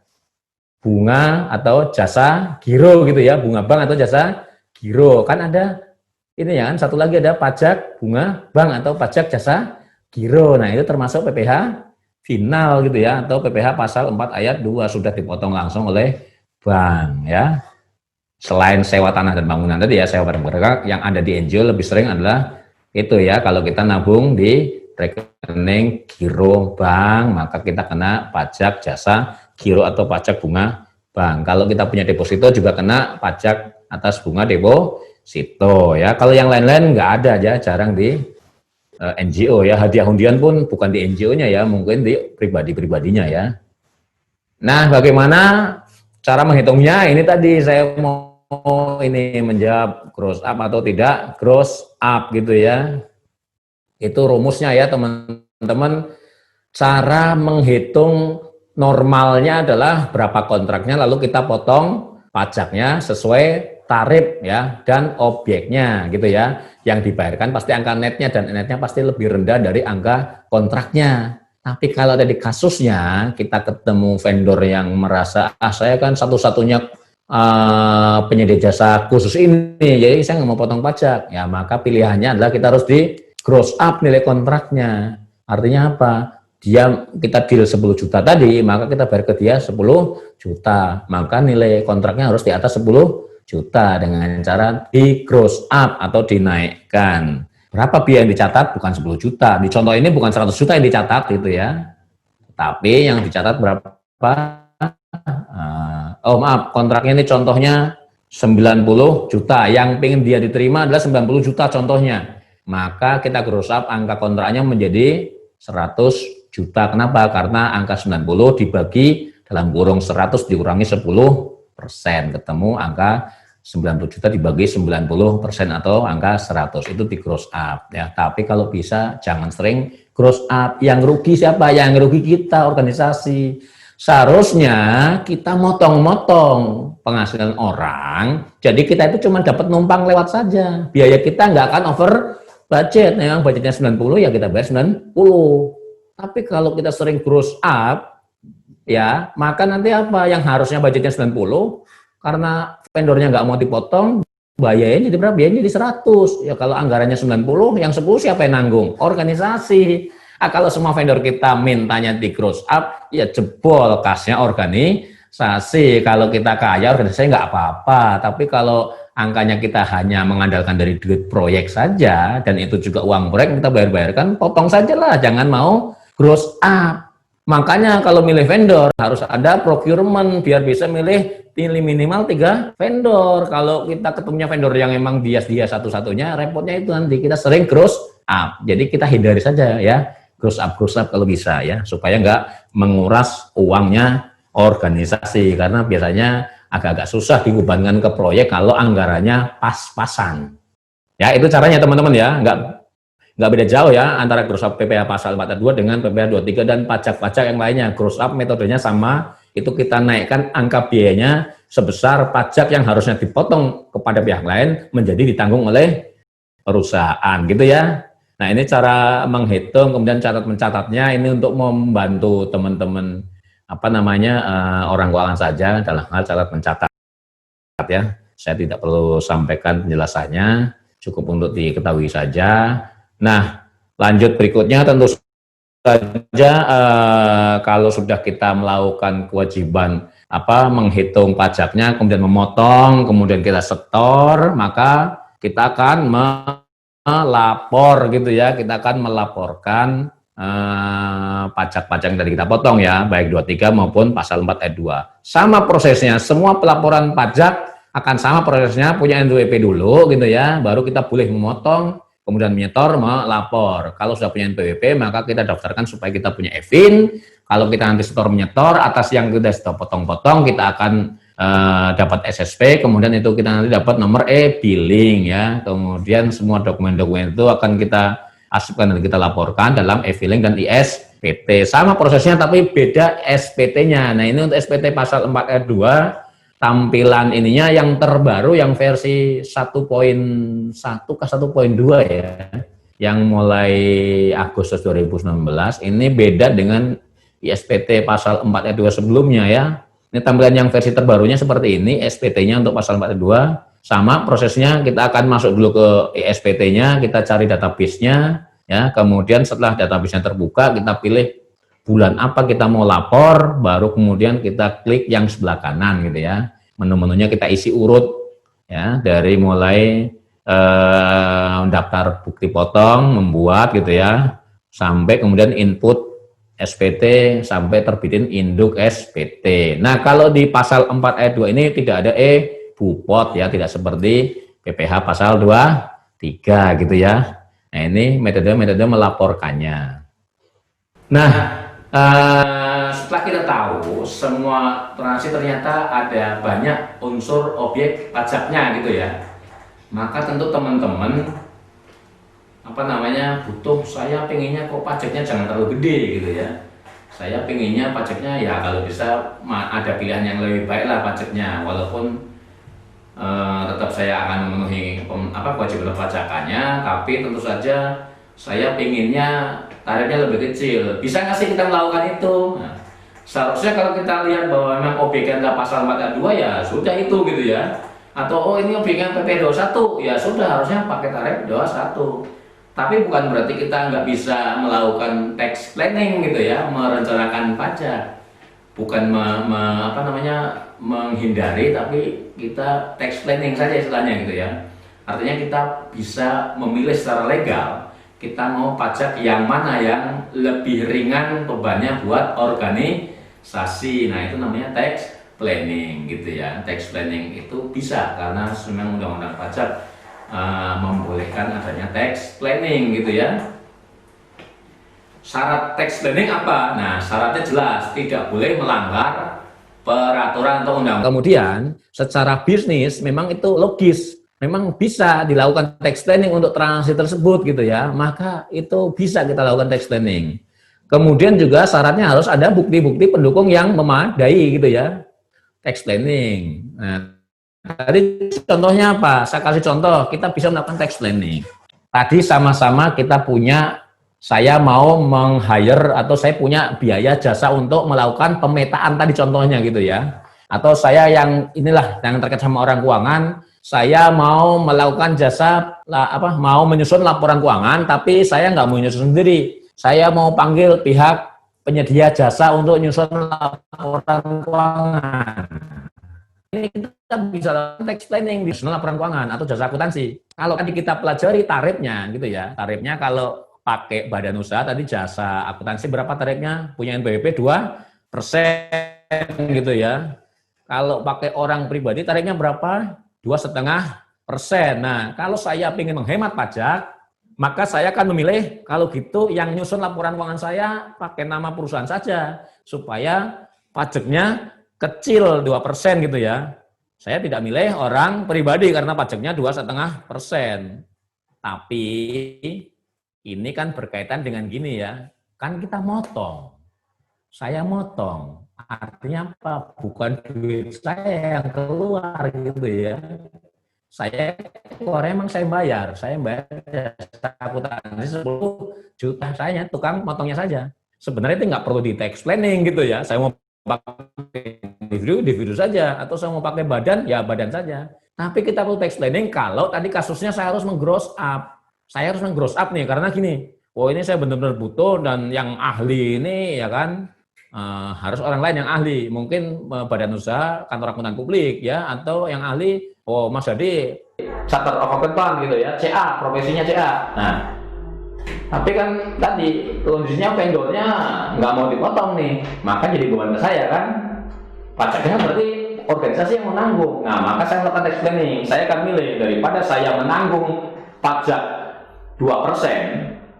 bunga atau jasa giro gitu ya, bunga bank atau jasa giro. Kan ada ini ya kan, satu lagi ada pajak bunga bank atau pajak jasa giro. Nah, itu termasuk PPh final gitu ya, atau PPh pasal 4 ayat 2 sudah dipotong langsung oleh bank ya. Selain sewa tanah dan bangunan tadi ya, sewa barang bergerak, yang ada di NGO lebih sering adalah itu ya, kalau kita nabung di rekening giro bank, maka kita kena pajak jasa giro atau pajak bunga bank. Kalau kita punya deposito juga kena pajak atas bunga deposito ya. Kalau yang lain-lain nggak ada ya, jarang di NGO ya. Hadiah undian pun bukan di NGO-nya ya, mungkin di pribadi-pribadinya ya. Nah, bagaimana cara menghitungnya? Ini tadi saya mau ini menjawab gross up atau tidak gross up gitu ya. Itu rumusnya ya teman-teman. Cara menghitung normalnya adalah berapa kontraknya, lalu kita potong pajaknya sesuai tarif ya dan objeknya gitu ya. Yang dibayarkan pasti angka netnya, dan netnya pasti lebih rendah dari angka kontraknya. Tapi kalau ada di kasusnya kita ketemu vendor yang merasa saya kan satu-satunya penyedia jasa khusus ini, jadi saya nggak mau potong pajak, ya maka pilihannya adalah kita harus di gross up nilai kontraknya. Artinya apa? Kita deal 10 juta tadi, maka kita bayar ke dia 10 juta, maka nilai kontraknya harus di atas 10 juta dengan cara di gross up atau dinaikkan. Berapa biaya yang dicatat? Bukan 10 juta. Di contoh ini bukan 100 juta yang dicatat gitu ya. Tapi yang dicatat berapa? Kontraknya ini contohnya 90 juta. Yang pengen dia diterima adalah 90 juta contohnya. Maka kita gross up angka kontraknya menjadi 100 juta. Kenapa? Karena angka 90 dibagi dalam kurung 100 dikurangi 10%, ketemu angka 90 juta dibagi 90% atau angka 100, itu di gross up ya. Tapi kalau bisa jangan sering gross up. Yang rugi siapa? Yang rugi kita, organisasi. Seharusnya kita motong-motong penghasilan orang, jadi kita itu cuma dapat numpang lewat saja. Biaya kita nggak akan over budget. Yang budgetnya 90 ya kita bayar 90. Tapi kalau kita sering gross up, ya maka nanti apa? Yang harusnya budgetnya 90, karena vendornya nggak mau dipotong, biayanya jadi berapa? Biayanya jadi 100. Ya kalau anggarannya 90, yang 10 siapa yang nanggung? Organisasi. Kalau semua vendor kita mintanya di gross up, ya jebol kasnya organisasi. Kalau kita kaya, organisasi nggak apa-apa. Tapi kalau angkanya kita hanya mengandalkan dari duit proyek saja, dan itu juga uang proyek kita bayar-bayarkan, potong saja lah, jangan mau gross up. Makanya kalau milih vendor, harus ada procurement, biar bisa milih minimal 3 vendor. Kalau kita ketemunya vendor yang emang bias-bias satu-satunya, repotnya itu nanti kita sering gross up. Jadi kita hindari saja ya, gross up kalau bisa ya, supaya nggak menguras uangnya organisasi, karena biasanya agak-agak susah dibebankan ke proyek kalau anggarannya pas-pasan. Ya itu caranya teman-teman ya, nggak beda jauh ya antara gross up PPh pasal 42 dengan PPh 23 dan pajak-pajak yang lainnya. Gross up metodenya sama, itu kita naikkan angka biayanya sebesar pajak yang harusnya dipotong kepada pihak lain menjadi ditanggung oleh perusahaan gitu ya. Nah ini cara menghitung, kemudian catat-mencatatnya ini untuk membantu teman-teman orang keuangan saja dalam hal catat mencatat ya. Saya tidak perlu sampaikan penjelasannya, cukup untuk diketahui saja. Nah lanjut berikutnya tentu saja kalau sudah kita melakukan kewajiban menghitung pajaknya, kemudian memotong, kemudian kita setor, maka kita akan melapor gitu ya, kita akan melaporkan pajak-pajak yang tadi kita potong ya, baik 23 maupun pasal 4 ayat 2. Sama prosesnya, semua pelaporan pajak akan sama prosesnya, punya NPWP dulu gitu ya, baru kita boleh memotong, kemudian menyetor, melapor. Kalau sudah punya NPWP, maka kita daftarkan supaya kita punya EVIN. Kalau kita nanti setor menyetor, atas yang kita setor potong-potong, kita akan dapat SSP, kemudian itu kita nanti dapat nomor e-billing ya. Kemudian semua dokumen-dokumen itu akan kita asupkan dan kita laporkan dalam e-billing dan ISPT. Sama prosesnya tapi beda SPT-nya. Nah ini untuk SPT pasal 4 ayat 2, tampilan ininya yang terbaru yang versi 1.1 ke 1.2 ya, yang mulai Agustus 2019, ini beda dengan ISPT pasal 4 ayat 2 sebelumnya ya. Ini tampilan yang versi terbarunya seperti ini, SPT-nya untuk pasal 4 ayat 2, sama prosesnya kita akan masuk dulu ke ISPT-nya, kita cari database-nya ya, kemudian setelah database-nya terbuka, kita pilih bulan apa kita mau lapor, baru kemudian kita klik yang sebelah kanan gitu ya. Menu-menunya kita isi urut ya, dari mulai daftar bukti potong, membuat gitu ya, sampai kemudian input SPT sampai terbitin induk SPT. Nah, kalau di pasal 4 ayat 2 ini tidak ada bupot ya, tidak seperti PPh pasal 23 gitu ya. Nah, ini metode-metode melaporkannya. Nah, setelah kita tahu semua transaksi ternyata ada banyak unsur objek pajaknya gitu ya, maka tentu teman-teman butuh, saya pengennya kok pajaknya jangan terlalu gede gitu ya, saya pengennya pajaknya ya kalau bisa ada pilihan yang lebih baik lah pajaknya, walaupun tetap saya akan memenuhi kewajiban pajakannya, tapi tentu saja saya pengennya tarifnya lebih kecil. Bisa nggak sih kita melakukan itu? Nah, seharusnya kalau kita lihat bahwa memang objeknya adalah pasal 4 ayat 2 ya sudah itu gitu ya. Atau ini objeknya PP 21 ya sudah harusnya pakai tarif 21. Tapi bukan berarti kita nggak bisa melakukan tax planning gitu ya, merencanakan pajak. Bukan menghindari, tapi kita tax planning saja istilahnya gitu ya. Artinya kita bisa memilih secara legal, kita mau pajak yang mana yang lebih ringan bebannya buat organisasi. Nah itu namanya tax planning gitu ya. Tax planning itu bisa karena memang undang-undang pajak membolehkan adanya tax planning gitu ya. Syarat tax planning apa? Nah syaratnya jelas, tidak boleh melanggar peraturan atau undang-undang. Kemudian secara bisnis memang itu logis, memang bisa dilakukan tax planning untuk transaksi tersebut gitu ya, maka itu bisa kita lakukan tax planning. Kemudian juga syaratnya harus ada bukti-bukti pendukung yang memadai gitu ya. Tax planning. Nah, tadi contohnya apa? Saya kasih contoh, kita bisa melakukan tax planning. Tadi sama-sama kita punya, saya mau meng-hire atau saya punya biaya jasa untuk melakukan pemetaan tadi contohnya gitu ya. Atau saya yang inilah yang terkait sama orang keuangan, saya mau melakukan jasa mau menyusun laporan keuangan, tapi saya nggak mau menyusun sendiri. Saya mau panggil pihak penyedia jasa untuk menyusun laporan keuangan. Ini kita bisa lakukan tax planning di laporan keuangan atau jasa akuntansi. Kalau tadi kita pelajari tarifnya gitu ya. Tarifnya kalau pakai badan usaha tadi jasa akuntansi berapa tarifnya? Punya NPWP 2% gitu ya. Kalau pakai orang pribadi tarifnya berapa? 2,5%. Nah, kalau saya ingin menghemat pajak, maka saya akan memilih kalau gitu yang nyusun laporan keuangan saya pakai nama perusahaan saja supaya pajaknya kecil 2% gitu ya. Saya tidak milih orang pribadi karena pajaknya 2,5%. Tapi ini kan berkaitan dengan gini ya, kan kita motong. Saya motong. Artinya apa? Bukan duit saya yang keluar gitu ya. Saya keluar emang saya bayar jasa akuntansi 10 juta, saya tukang motongnya saja. Sebenarnya itu nggak perlu di tax planning gitu ya. Saya mau pakai individu saja, atau saya mau pakai badan, ya badan saja. Tapi kita perlu tax planning kalau tadi kasusnya saya harus meng-gross up. Saya harus meng-gross up nih, karena gini, ini saya benar-benar butuh dan yang ahli ini ya kan, harus orang lain yang ahli. Mungkin badan usaha, kantor akuntan publik ya, atau yang ahli, Mas Hadi, Chartered of Accountant gitu ya, CA, profesinya CA. Nah, tapi kan tadi kondisinya vendornya nggak mau dipotong nih, maka jadi beban ke saya kan. Pajaknya berarti organisasi yang menanggung. Nah, maka saya melakukan tax planning. Saya akan milih daripada saya menanggung pajak 2%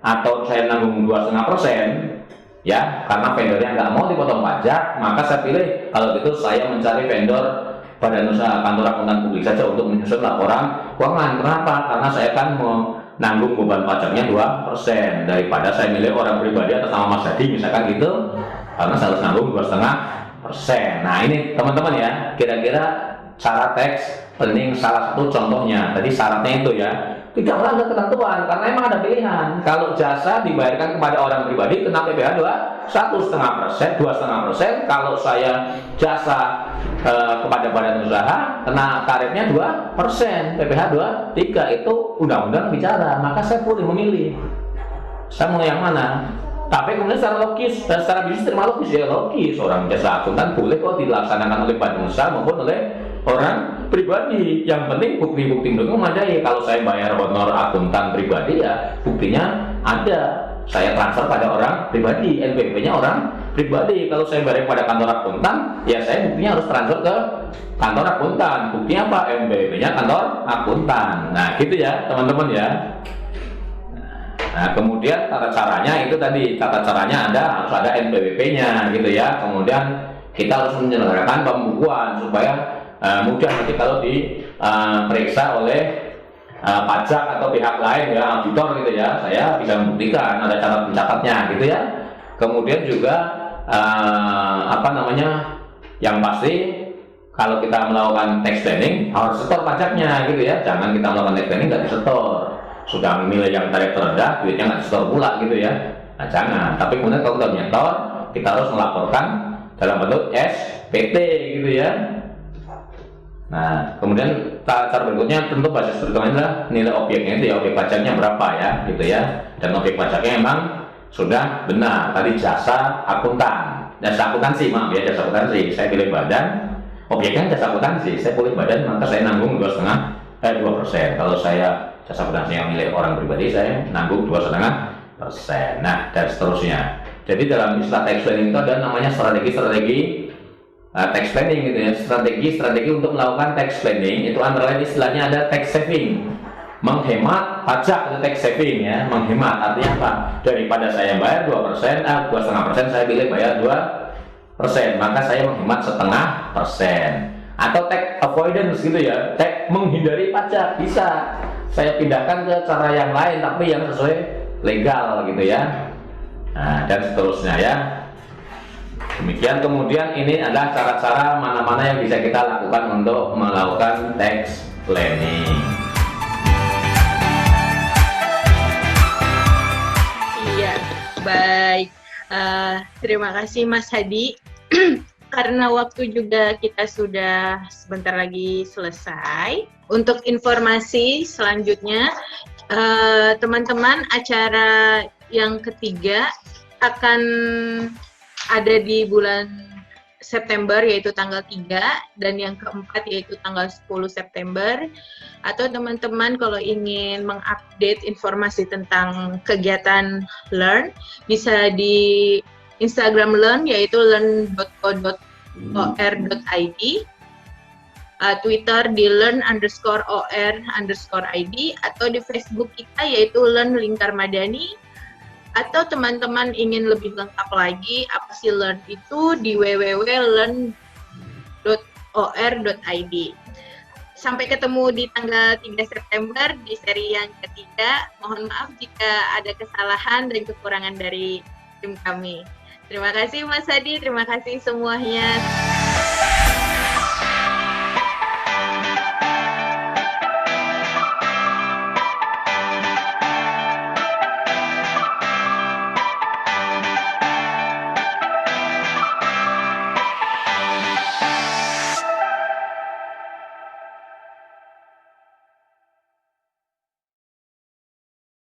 atau saya menanggung 2,5%, ya, karena vendornya nggak mau dipotong pajak, maka saya pilih kalau gitu saya mencari vendor badan usaha kantor akuntan publik saja untuk menyusun laporan keuangan. Kenapa? Karena saya akan menanggung beban pajaknya 2% daripada saya milih orang pribadi atas nama Mas Hadi misalkan gitu, karena saya harus nanggung 2,5%. Nah ini teman-teman ya, kira-kira cara tax planning salah satu contohnya. Tadi syaratnya itu ya, tidak melanggar ketentuan karena emang ada pilihan. Kalau jasa dibayarkan kepada orang pribadi kena PPh 2,5%. Kalau saya jasa kepada badan usaha kena tarifnya 2%, PPh 2,3. Itu undang-undang bicara, maka saya boleh memilih saya mau yang mana. Tapi kemudian secara logis dan secara bisnis terima logis ya, logis orang jasa akuntan boleh kok dilaksanakan oleh badan usaha maupun oleh orang pribadi. Yang penting bukti-bukti mendukung memadai. Kalau saya bayar honor akuntan pribadi ya buktinya ada, saya transfer pada orang pribadi, NPWP-nya orang pribadi. Kalau saya bayar pada kantor akuntan, ya saya buktinya harus transfer ke kantor akuntan. Buktinya apa? NPWP-nya kantor akuntan. Nah, gitu ya, teman-teman ya. Nah, kemudian tata caranya itu tadi, tata caranya harus ada NPWP-nya gitu ya. Kemudian kita harus menyelenggarakan pembukuan supaya mudah nanti kalau diperiksa oleh pajak atau pihak lain ya, auditor gitu ya, saya bisa membuktikan ada cara pencatatnya gitu ya. Kemudian juga yang pasti kalau kita melakukan tax planning harus setor pajaknya gitu ya. Jangan kita melakukan tax planning nggak disetor, sudah memilih yang tarif terendah duitnya nggak disetor pula gitu ya. Nah jangan. Tapi kemudian kalau kita menyetor, kita harus melaporkan dalam bentuk SPT gitu ya. Nah, kemudian cara berikutnya tentu basis perhitungannya adalah nilai objeknya itu ya, objek pajaknya berapa ya, gitu ya. Dan objek pajaknya memang sudah benar. Tadi jasa akuntan, jasa akuntansi, maaf ya, jasa akuntansi. Saya pilih badan, objeknya jasa akuntansi. Saya pilih badan, maka saya nanggung 2%. Kalau saya jasa akuntansi yang milik orang pribadi, saya nanggung 2,5%. Nah, dan seterusnya. Jadi dalam istilah tax planning itu ada namanya strategi tax planning gitu ya. Strategi untuk melakukan tax planning itu antara lain istilahnya ada tax saving, menghemat pajak itu tax saving ya. Menghemat artinya apa? Daripada saya bayar 2%, 2,5%, saya pilih bayar 2%, maka saya menghemat 0,5%. Atau tax avoidance gitu ya, tax menghindari pajak, bisa saya pindahkan ke cara yang lain tapi yang sesuai legal gitu ya. Nah, dan seterusnya ya. Demikian, kemudian ini adalah cara-cara mana-mana yang bisa kita lakukan untuk melakukan tax planning. Iya, baik. Terima kasih Mas Hadi. Karena waktu juga kita sudah sebentar lagi selesai. Untuk informasi selanjutnya, teman-teman, acara yang ketiga akan ada di bulan September, yaitu tanggal 3, dan yang keempat yaitu tanggal 10 September. Atau teman-teman kalau ingin mengupdate informasi tentang kegiatan Learn, bisa di Instagram Learn, yaitu learn.co.or.id, Twitter di learn_or_id, atau di Facebook kita yaitu Learn Lingkar Madani. Atau teman-teman ingin lebih lengkap lagi apa sih Learn itu, di www.learn.or.id. Sampai ketemu di tanggal 3 September di seri yang ketiga. Mohon maaf jika ada kesalahan dan kekurangan dari tim kami. Terima kasih Mas Hadi, terima kasih semuanya.